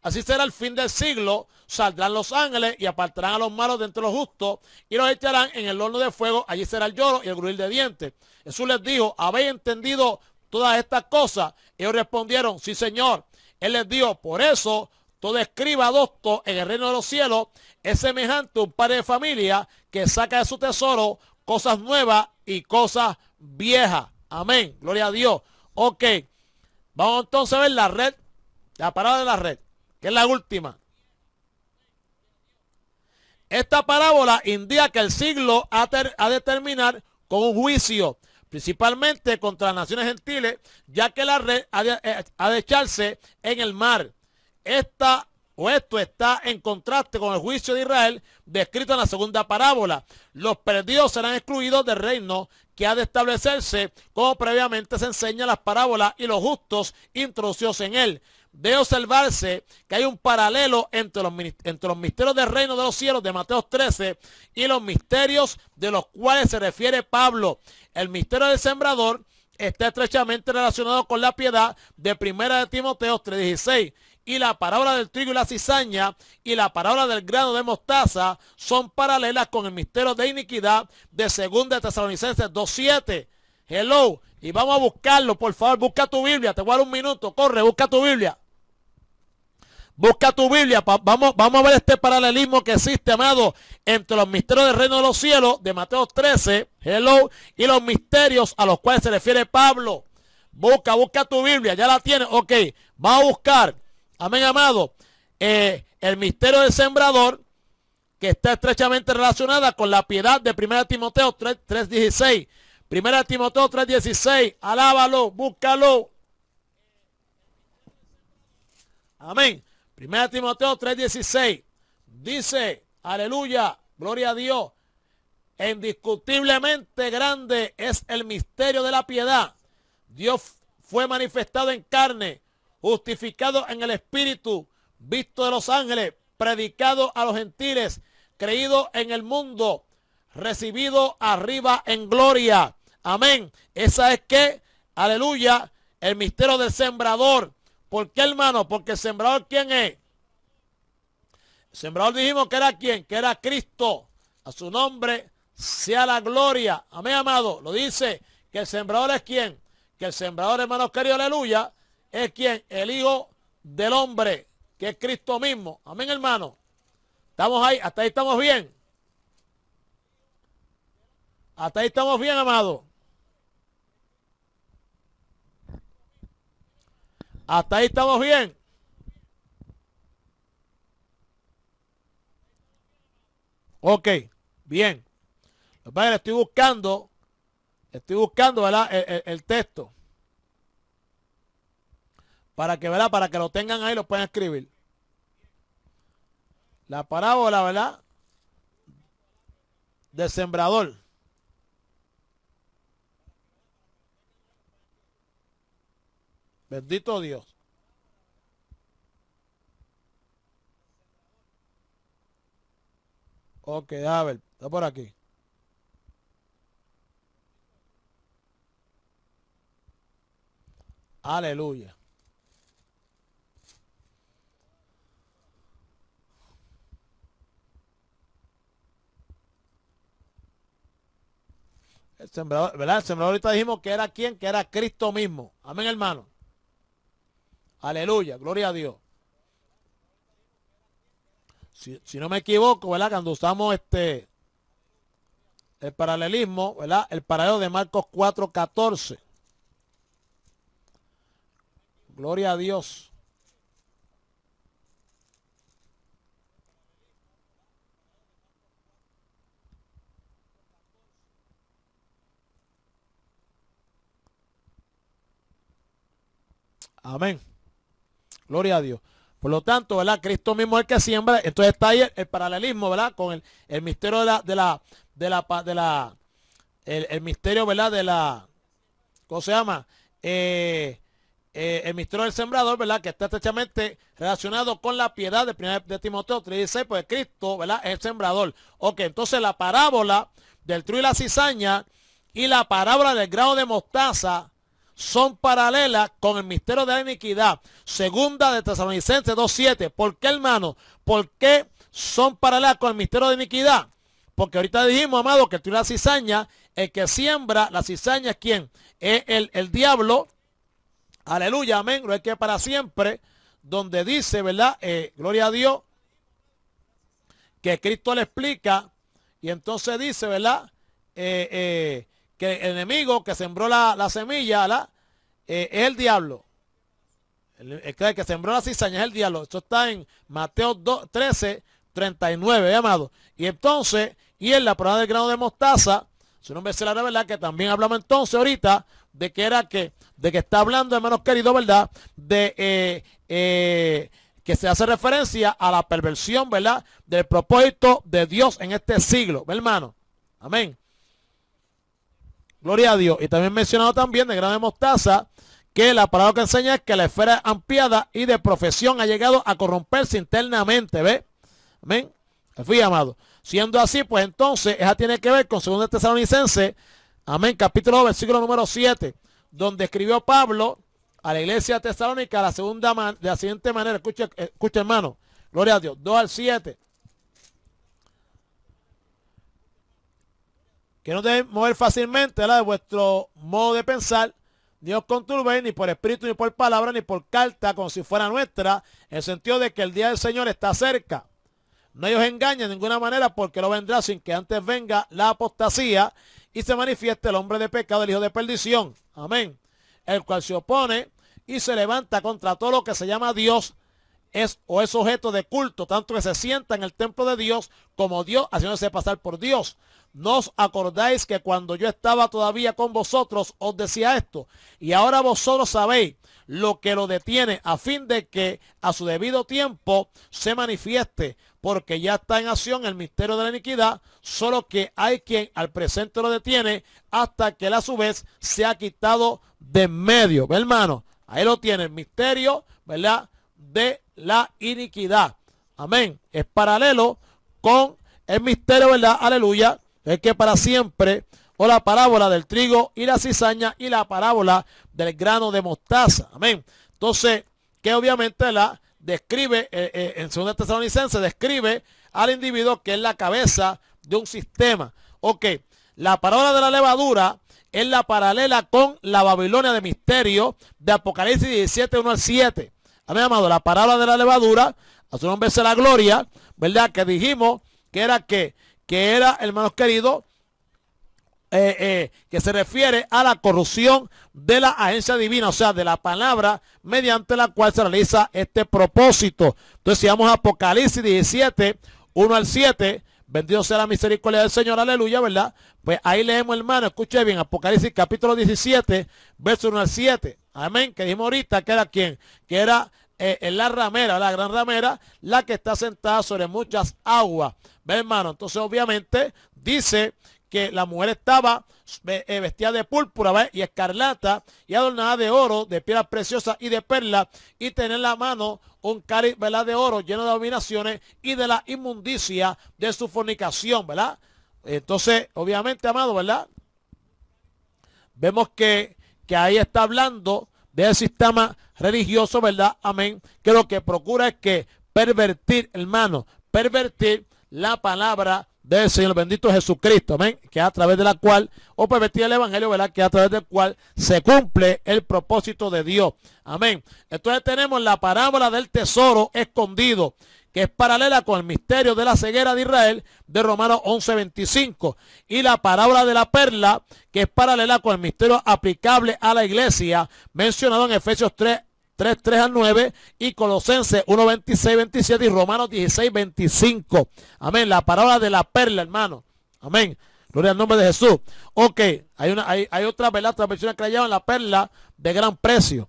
Así será el fin del siglo. Saldrán los ángeles y apartarán a los malos de entre los justos y los echarán en el horno de fuego. Allí será el lloro y el grunir de dientes. Jesús les dijo, ¿habéis entendido todas estas cosas? Ellos respondieron, sí, Señor. Él les dijo, por eso todo escriba docto en el reino de los cielos es semejante a un padre de familia que saca de su tesoro cosas nuevas y cosas viejas. Amén. Gloria a Dios. Ok. Vamos entonces a ver la red, la parábola de la red, que es la última. Esta parábola indica que el siglo ha de terminar con un juicio, principalmente contra las naciones gentiles, ya que la red ha de echarse en el mar. Esto está en contraste con el juicio de Israel descrito en la segunda parábola. Los perdidos serán excluidos del reino que ha de establecerse, como previamente se enseña en las parábolas, y los justos introducidos en él. Debe observarse que hay un paralelo entre los misterios del reino de los cielos de Mateo 13 y los misterios de los cuales se refiere Pablo. El misterio del sembrador está estrechamente relacionado con la piedad de 1 de Timoteo 3:16. Y la parábola del trigo y la cizaña y la parábola del grano de mostaza son paralelas con el misterio de iniquidad de 2 de Tesalonicenses 2:7. Hello. Y vamos a buscarlo, por favor. Busca tu Biblia. Te voy a dar un minuto. Corre, busca tu Biblia. Busca tu Biblia. Vamos a ver este paralelismo que existe, amado, entre los misterios del reino de los cielos de Mateo 13, hello, y los misterios a los cuales se refiere Pablo. Busca tu Biblia. Ya la tienes. Ok. Vamos a buscar. Amén, amado. El misterio del sembrador, que está estrechamente relacionada con la piedad de 1 Timoteo 3:16. 1 Timoteo 3:16. Alábalo, búscalo. Amén. 1 Timoteo 3:16. Dice, aleluya, gloria a Dios. Indiscutiblemente grande es el misterio de la piedad. Dios fue manifestado en carne, justificado en el Espíritu, visto de los ángeles, predicado a los gentiles, creído en el mundo, recibido arriba en gloria. Amén. Esa es que, aleluya, el misterio del sembrador. ¿Por qué, hermano? Porque el sembrador, ¿quién es? El sembrador dijimos que era ¿quién? Que era Cristo. A su nombre sea la gloria. Amén, amado. Lo dice que el sembrador es ¿quién? Que el sembrador, hermanos queridos, aleluya, es quien, el Hijo del Hombre, que es Cristo mismo. Amén, hermano. Estamos ahí, hasta ahí estamos bien. Hasta ahí estamos bien, amado. Hasta ahí estamos bien. Ok, bien. Estoy buscando, ¿verdad? El texto. Para que, ¿verdad? Para que lo tengan ahí, lo puedan escribir. La parábola, ¿verdad? Del sembrador. Bendito Dios. Ok, a ver, está por aquí. Aleluya. El sembrador, ¿verdad? El sembrador ahorita dijimos que era ¿quién? Que era Cristo mismo. Amén, hermano. Aleluya, gloria a Dios. Si no me equivoco, ¿verdad? Cuando usamos el paralelismo, ¿verdad? El paralelo de Marcos 4:14. Gloria a Dios. Amén. Gloria a Dios. Por lo tanto, ¿verdad? Cristo mismo es el que siembra. Entonces está ahí el paralelismo, ¿verdad? Con el misterio el misterio, ¿verdad? ¿cómo se llama? El misterio del sembrador, ¿verdad? Que está estrechamente relacionado con la piedad de 1 de Timoteo 3:16, pues Cristo, ¿verdad? Es el sembrador. Ok, entonces la parábola del trigo y la cizaña y la parábola del grano de mostaza son paralelas con el misterio de la iniquidad. 2 de Tesalonicenses 2:7. ¿Por qué, hermano? ¿Por qué son paralelas con el misterio de iniquidad? Porque ahorita dijimos, amado, que el trigo y la cizaña, el que siembra la cizaña es ¿quién? Es el diablo. Aleluya, amén. Lo es que para siempre, donde dice, ¿verdad? Gloria a Dios, que Cristo le explica, y entonces dice, ¿verdad? Que el enemigo que sembró la semilla, ¿verdad? Es el diablo. El que sembró la cizaña es el diablo. Esto está en Mateo 13, 39, amado. Y entonces, y en la prueba del grano de mostaza, su nombre es la verdad, que también hablamos entonces ahorita de que era de que está hablando, hermanos queridos, ¿verdad? De que se hace referencia a la perversión, ¿verdad? Del propósito de Dios en este siglo, hermano. Amén. Gloria a Dios. Y también mencionado también de grano de mostaza, que la palabra que enseña es que la esfera ampliada y de profesión ha llegado a corromperse internamente, ¿ve? Amén. Fui, amado. Siendo así, pues entonces, esa tiene que ver con 2 Tesalonicenses, amén, capítulo 2, versículo número 7, donde escribió Pablo a la iglesia de Tesalónica de la siguiente manera. Escucha, hermano. Gloria a Dios. 2 al 7. Que no deben mover fácilmente, ¿verdad?, de vuestro modo de pensar, ni os conturbéis, ni por espíritu, ni por palabra, ni por carta, como si fuera nuestra, en el sentido de que el día del Señor está cerca. No os engañen de ninguna manera, porque no vendrá sin que antes venga la apostasía y se manifieste el hombre de pecado, el hijo de perdición. Amén. El cual se opone y se levanta contra todo lo que se llama Dios es objeto de culto, tanto que se sienta en el templo de Dios como Dios, haciéndose pasar por Dios. ¿No os acordáis que cuando yo estaba todavía con vosotros os decía esto? Y ahora vosotros sabéis lo que lo detiene, a fin de que a su debido tiempo se manifieste, porque ya está en acción el misterio de la iniquidad, solo que hay quien al presente lo detiene hasta que él a su vez se ha quitado de en medio. ¿Ve, hermano? Ahí lo tiene, el misterio, ¿verdad?, de la iniquidad. Amén. Es paralelo con el misterio, ¿verdad? Aleluya. Es que para siempre, o la parábola del trigo y la cizaña y la parábola del grano de mostaza. Amén. Entonces, que obviamente la describe, en 2 Tesalonicenses, describe al individuo que es la cabeza de un sistema. Ok, la parábola de la levadura es la paralela con la Babilonia de misterio de Apocalipsis 17, 1 al 7. Amén, amado. La parábola de la levadura, a su nombre sea la gloria, ¿verdad? Que dijimos que era, hermanos queridos, que se refiere a la corrupción de la agencia divina, o sea, de la palabra mediante la cual se realiza este propósito. Entonces, si vamos a Apocalipsis 17, 1 al 7, bendito sea la misericordia del Señor, aleluya, ¿verdad? Pues ahí leemos, hermano, escuche bien, Apocalipsis capítulo 17, verso 1 al 7. Amén, que dijimos ahorita que era quien, que era la ramera, la gran ramera, la que está sentada sobre muchas aguas. ¿Ve, hermano? Entonces, obviamente, dice que la mujer estaba vestida de púrpura, ¿ve?, y escarlata, y adornada de oro, de piedras preciosas y de perlas, y tenía en la mano un cáliz, ¿verdad?, de oro lleno de abominaciones y de la inmundicia de su fornicación, ¿verdad? Entonces, obviamente, amado, ¿verdad?, vemos que ahí está hablando del sistema religioso, ¿verdad? Amén. Que lo que procura es que pervertir, hermano, pervertir la palabra del Señor bendito Jesucristo, amén, que a través de la cual, o pervertir el evangelio, ¿verdad?, que a través del cual se cumple el propósito de Dios, amén. Entonces tenemos la parábola del tesoro escondido, que es paralela con el misterio de la ceguera de Israel, de Romanos 11:25, y la parábola de la perla, que es paralela con el misterio aplicable a la iglesia, mencionado en Efesios 3 al 9, y Colosenses 1:26, 27, y Romanos 16:25. Amén. La parábola de la perla, hermano. Amén. Gloria al nombre de Jesús. Ok, hay otra, ¿verdad?, otra versión que la llaman la perla de gran precio.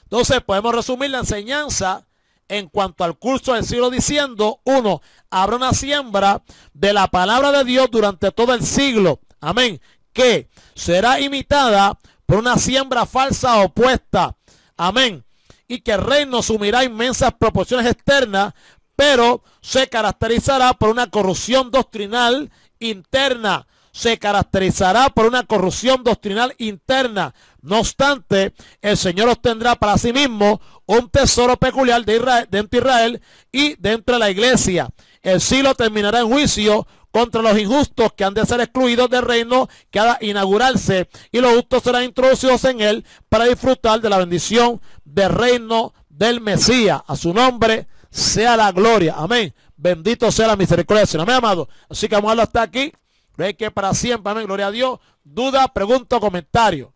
Entonces podemos resumir la enseñanza en cuanto al curso del siglo diciendo: 1. Habrá una siembra de la palabra de Dios durante todo el siglo. Amén. Que será imitada por una siembra falsa opuesta. Amén. Y que el reino asumirá inmensas proporciones externas, pero se caracterizará por una corrupción doctrinal interna. Se caracterizará por una corrupción doctrinal interna. No obstante, el Señor obtendrá para sí mismo un tesoro peculiar de Israel, dentro de Israel y dentro de la iglesia. El siglo terminará en juicio contra los injustos, que han de ser excluidos del reino que ha de inaugurarse, y los justos serán introducidos en él para disfrutar de la bendición del reino del Mesías. A su nombre sea la gloria. Amén. Bendito sea la misericordia del Señor. Amén, amado. Así que vamos a verlo hasta aquí. Ve que para siempre. Amén. Gloria a Dios. Duda, pregunta o comentario.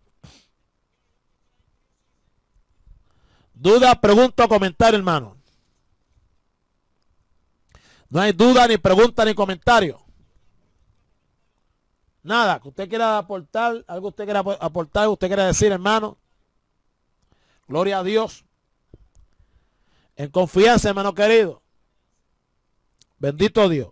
Duda, pregunta o comentario, hermano. No hay duda, ni pregunta, ni comentario. Nada, que usted quiera aportar, algo usted quiera aportar, usted quiera decir, hermano. Gloria a Dios. En confianza, hermano querido. Bendito Dios.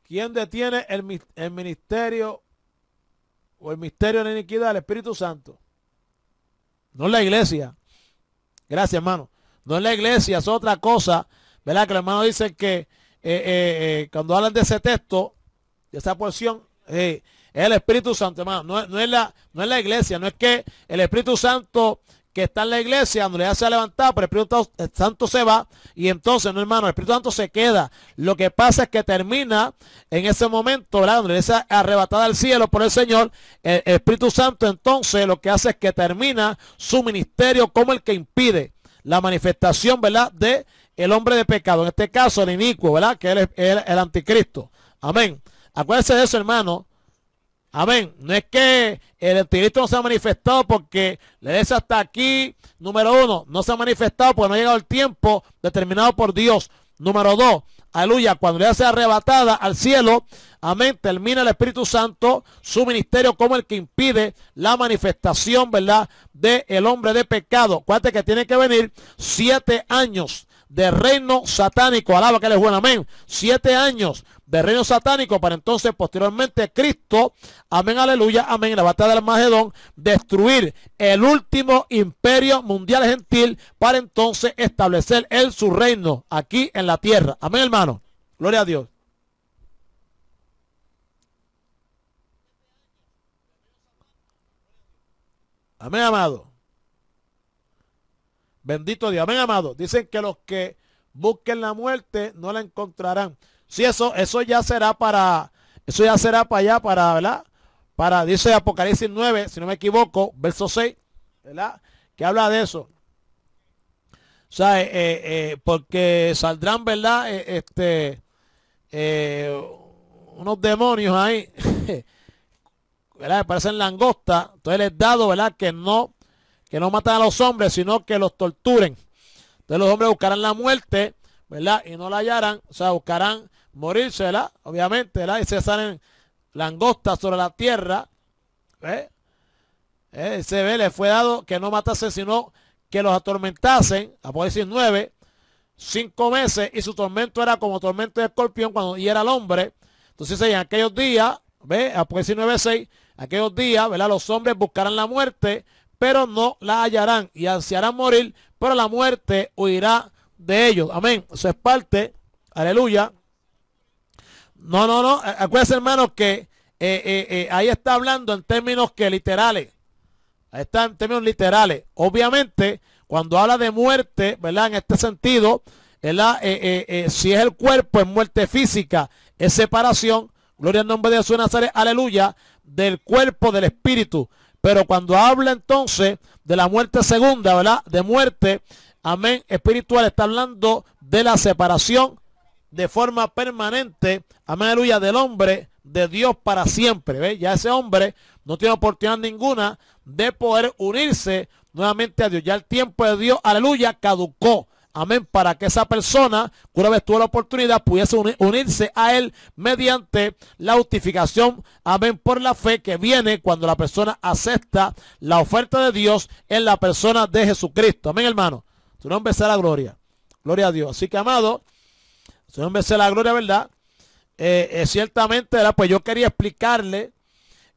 ¿Quién detiene el ministerio o el misterio de la iniquidad? El Espíritu Santo. No es la iglesia. Gracias, hermano. No es la iglesia, es otra cosa. ¿Verdad? Que los hermanos dicen que cuando hablan de ese texto, de esa porción, es el Espíritu Santo, hermano. No es la iglesia. No es que el Espíritu Santo que está en la iglesia, donde ya se ha levantado, pero el Espíritu Santo se va, y entonces, no, hermano, el Espíritu Santo se queda. Lo que pasa es que termina en ese momento, ¿verdad? Donde es arrebatada al cielo por el Señor, el Espíritu Santo entonces lo que hace es que termina su ministerio como el que impide la manifestación, ¿verdad?, de el hombre de pecado, en este caso el inicuo, ¿verdad?, que él es el anticristo. Amén. Acuérdense de eso, hermano. Amén. No es que el anticristo no se ha manifestado porque le des hasta aquí. Número uno, no se ha manifestado porque no ha llegado el tiempo determinado por Dios. Número dos, aleluya, cuando ella sea arrebatada al cielo, amén, termina el Espíritu Santo su ministerio como el que impide la manifestación, ¿verdad?, del hombre de pecado. Acuérdate que tiene que venir 7 años de reino satánico. Alaba que él es bueno, amén. 7 años de reino satánico para entonces posteriormente Cristo, amén, aleluya, amén, en la batalla del Armagedón, destruir el último imperio mundial gentil para entonces establecer él su reino aquí en la tierra. Amén, hermano. Gloria a Dios. Amén, amado. Bendito Dios. Amén, amado. Dicen que los que busquen la muerte no la encontrarán. Sí, eso ya será para allá, para, ¿verdad? Para, dice Apocalipsis 9, si no me equivoco, verso 6, ¿verdad?, que habla de eso. O sea, porque saldrán, ¿verdad?, unos demonios ahí, ¿verdad?, que parecen langostas. Entonces les dado, ¿verdad?, que no matan a los hombres, sino que los torturen. Entonces los hombres buscarán la muerte, ¿verdad?, y no la hallarán. O sea, buscarán morirse, ¿verdad?, obviamente, ¿verdad?, y se salen langostas sobre la tierra. Se ve, le fue dado que no matasen, sino que los atormentasen. Apocalipsis 9, 5 meses, y su tormento era como tormento de escorpión cuando hiera al hombre. Entonces en aquellos días, Apocalipsis 9, 6, aquellos días, ¿verdad?, los hombres buscarán la muerte, pero no la hallarán, y ansiarán morir, pero la muerte huirá de ellos. Amén. Eso es parte, aleluya. No. Acuérdense, hermanos, que ahí está hablando en términos que literales. Ahí está en términos literales. Obviamente, cuando habla de muerte, ¿verdad?, en este sentido, ¿verdad?, si es el cuerpo, es muerte física, es separación, gloria al nombre de Jesús de Nazaret, aleluya, del cuerpo, del espíritu. Pero cuando habla entonces de la muerte segunda, ¿verdad?, de muerte, amén, espiritual, está hablando de la separación de forma permanente, amén, aleluya, del hombre de Dios para siempre. ¿Ve? Ya ese hombre no tiene oportunidad ninguna de poder unirse nuevamente a Dios. Ya el tiempo de Dios, aleluya, caducó. Amén, para que esa persona, que una vez tuvo la oportunidad, pudiese unirse a él mediante la justificación, amén, por la fe que viene cuando la persona acepta la oferta de Dios en la persona de Jesucristo. Amén, hermano. Su nombre sea la gloria. Gloria a Dios. Así que, amado, su nombre sea la gloria, ¿verdad? Ciertamente, ¿verdad?, pues yo quería explicarle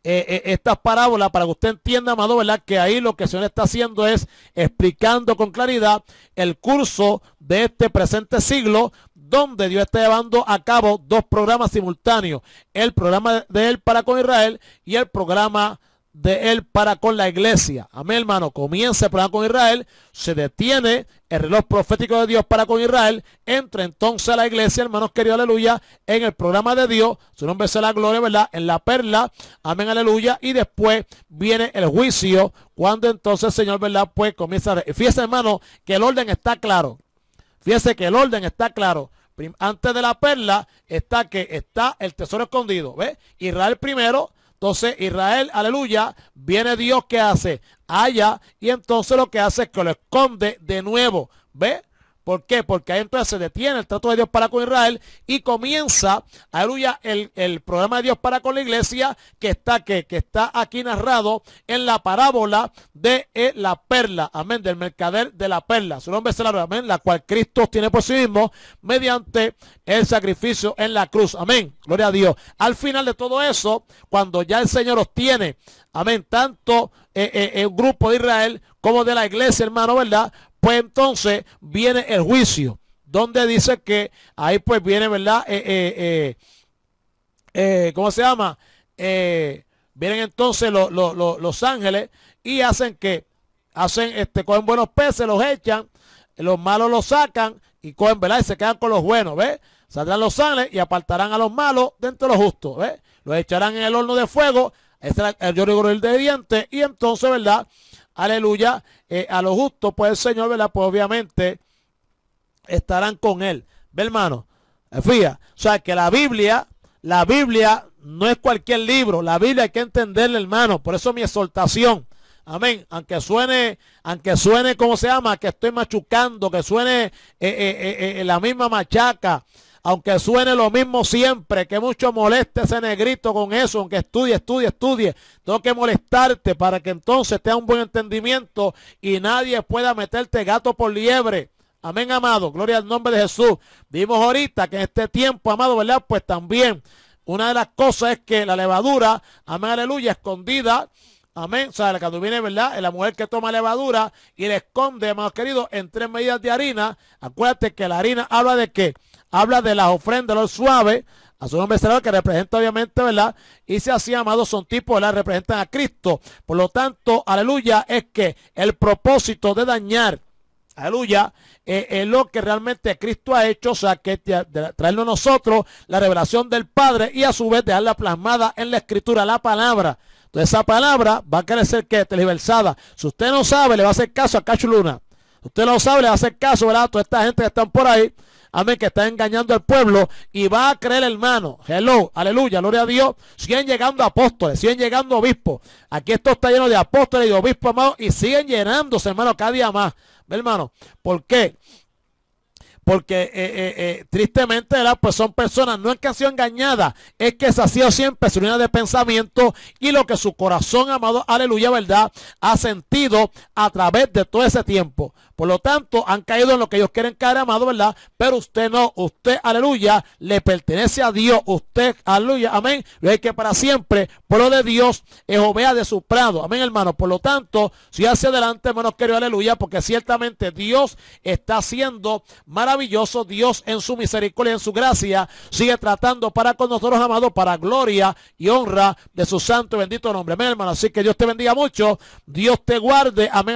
estas parábolas para que usted entienda, amado, ¿verdad?, que ahí lo que el Señor está haciendo es explicando con claridad el curso de este presente siglo, donde Dios está llevando a cabo 2 programas simultáneos: el programa de Él para con Israel y el programa de Él para con la iglesia. Amén, hermano. Comienza el programa con Israel, se detiene el reloj profético de Dios para con Israel, entra entonces a la iglesia, hermanos queridos, aleluya, en el programa de Dios, su nombre sea la gloria, ¿verdad?, en la perla, amén, aleluya, y después viene el juicio, cuando entonces el Señor, ¿verdad?, pues comienza a... Fíjese, hermano, que el orden está claro. Fíjese que el orden está claro. Antes de la perla está el tesoro escondido, ¿ve? Israel primero, Entonces Israel, aleluya, viene Dios, ¿qué hace? Allá, y entonces lo que hace es que lo esconde de nuevo, ¿ve? ¿Por qué? Porque ahí entonces se detiene el trato de Dios para con Israel y comienza, aleluya, el programa de Dios para con la iglesia que está aquí narrado en la parábola de la perla, amén, del mercader de la perla. Su nombre es el amén, la cual Cristo tiene por sí mismo mediante el sacrificio en la cruz, amén, gloria a Dios. Al final de todo eso, cuando ya el Señor obtiene, amén, tanto un grupo de Israel como de la iglesia, hermano, ¿verdad? Pues entonces viene el juicio, donde dice que ahí pues viene, ¿verdad? ¿Cómo se llama? Vienen entonces los ángeles y hacen cogen buenos peces, los echan, los malos los sacan y cogen, ¿verdad? Y se quedan con los buenos, ¿ves? Saldrán los ángeles y apartarán a los malos de entre los justos, ¿ves? Los echarán en el horno de fuego, ese es el lloro y de dientes, y entonces, ¿verdad? Aleluya, a los justos, pues el Señor, ¿verdad? Pues obviamente estarán con él. ¿Ve, hermano? Fíjate, o sea, que la Biblia no es cualquier libro. La Biblia hay que entenderla, hermano. Por eso mi exhortación. Amén. Aunque suene, ¿cómo se llama? Que estoy machucando, que suene la misma machaca. Aunque suene lo mismo siempre, que mucho moleste ese negrito con eso, aunque estudie. Tengo que molestarte para que entonces tenga un buen entendimiento y nadie pueda meterte gato por liebre. Amén, amado. Gloria al nombre de Jesús. Vimos ahorita que en este tiempo, amado, ¿verdad? Pues también una de las cosas es que la levadura, amén, aleluya, escondida. Amén. O sea, cuando viene, ¿verdad? La mujer que toma levadura y le esconde, hermanos queridos, en 3 medidas de harina. Acuérdate que la harina habla de qué? Habla de las ofrendas, lo suave, a su nombre será que representa obviamente, ¿verdad? Y si así, amados, son tipos, ¿verdad? Representan a Cristo. Por lo tanto, aleluya, es que el propósito de dañar, aleluya, es lo que realmente Cristo ha hecho, o sea, que traernos a nosotros la revelación del Padre y a su vez dejarla plasmada en la Escritura, la palabra. Entonces esa palabra va a querer ser que tergiversada. Si usted no sabe, le va a hacer caso a Cacho Luna. Si usted no sabe, le va a hacer caso, ¿verdad? A toda esta gente que están por ahí, amén, que está engañando al pueblo y va a creer, hermano. Hello, aleluya, gloria a Dios. Siguen llegando apóstoles, siguen llegando obispos. Aquí esto está lleno de apóstoles y de obispos, amados, y siguen llenándose, hermano, cada día más. ¿Ve, hermano? ¿Por qué? Porque tristemente, ¿verdad? Pues son personas, no es que han sido engañadas, es que se ha sido siempre su línea de pensamiento y lo que su corazón, amado, aleluya, ¿verdad? Ha sentido a través de todo ese tiempo. Por lo tanto, han caído en lo que ellos quieren caer, amado, ¿verdad? Pero usted no, usted, aleluya, le pertenece a Dios, usted, aleluya, amén. Lo hay que para siempre, pueblo de Dios, es ovea de su prado, amén, hermano. Por lo tanto, si hacia adelante, hermanos queridos, aleluya, porque ciertamente Dios está haciendo maravilloso, Dios en su misericordia, en su gracia, sigue tratando para con nosotros, amados, para gloria y honra de su santo y bendito nombre, amén, hermano. Así que Dios te bendiga mucho, Dios te guarde, amén.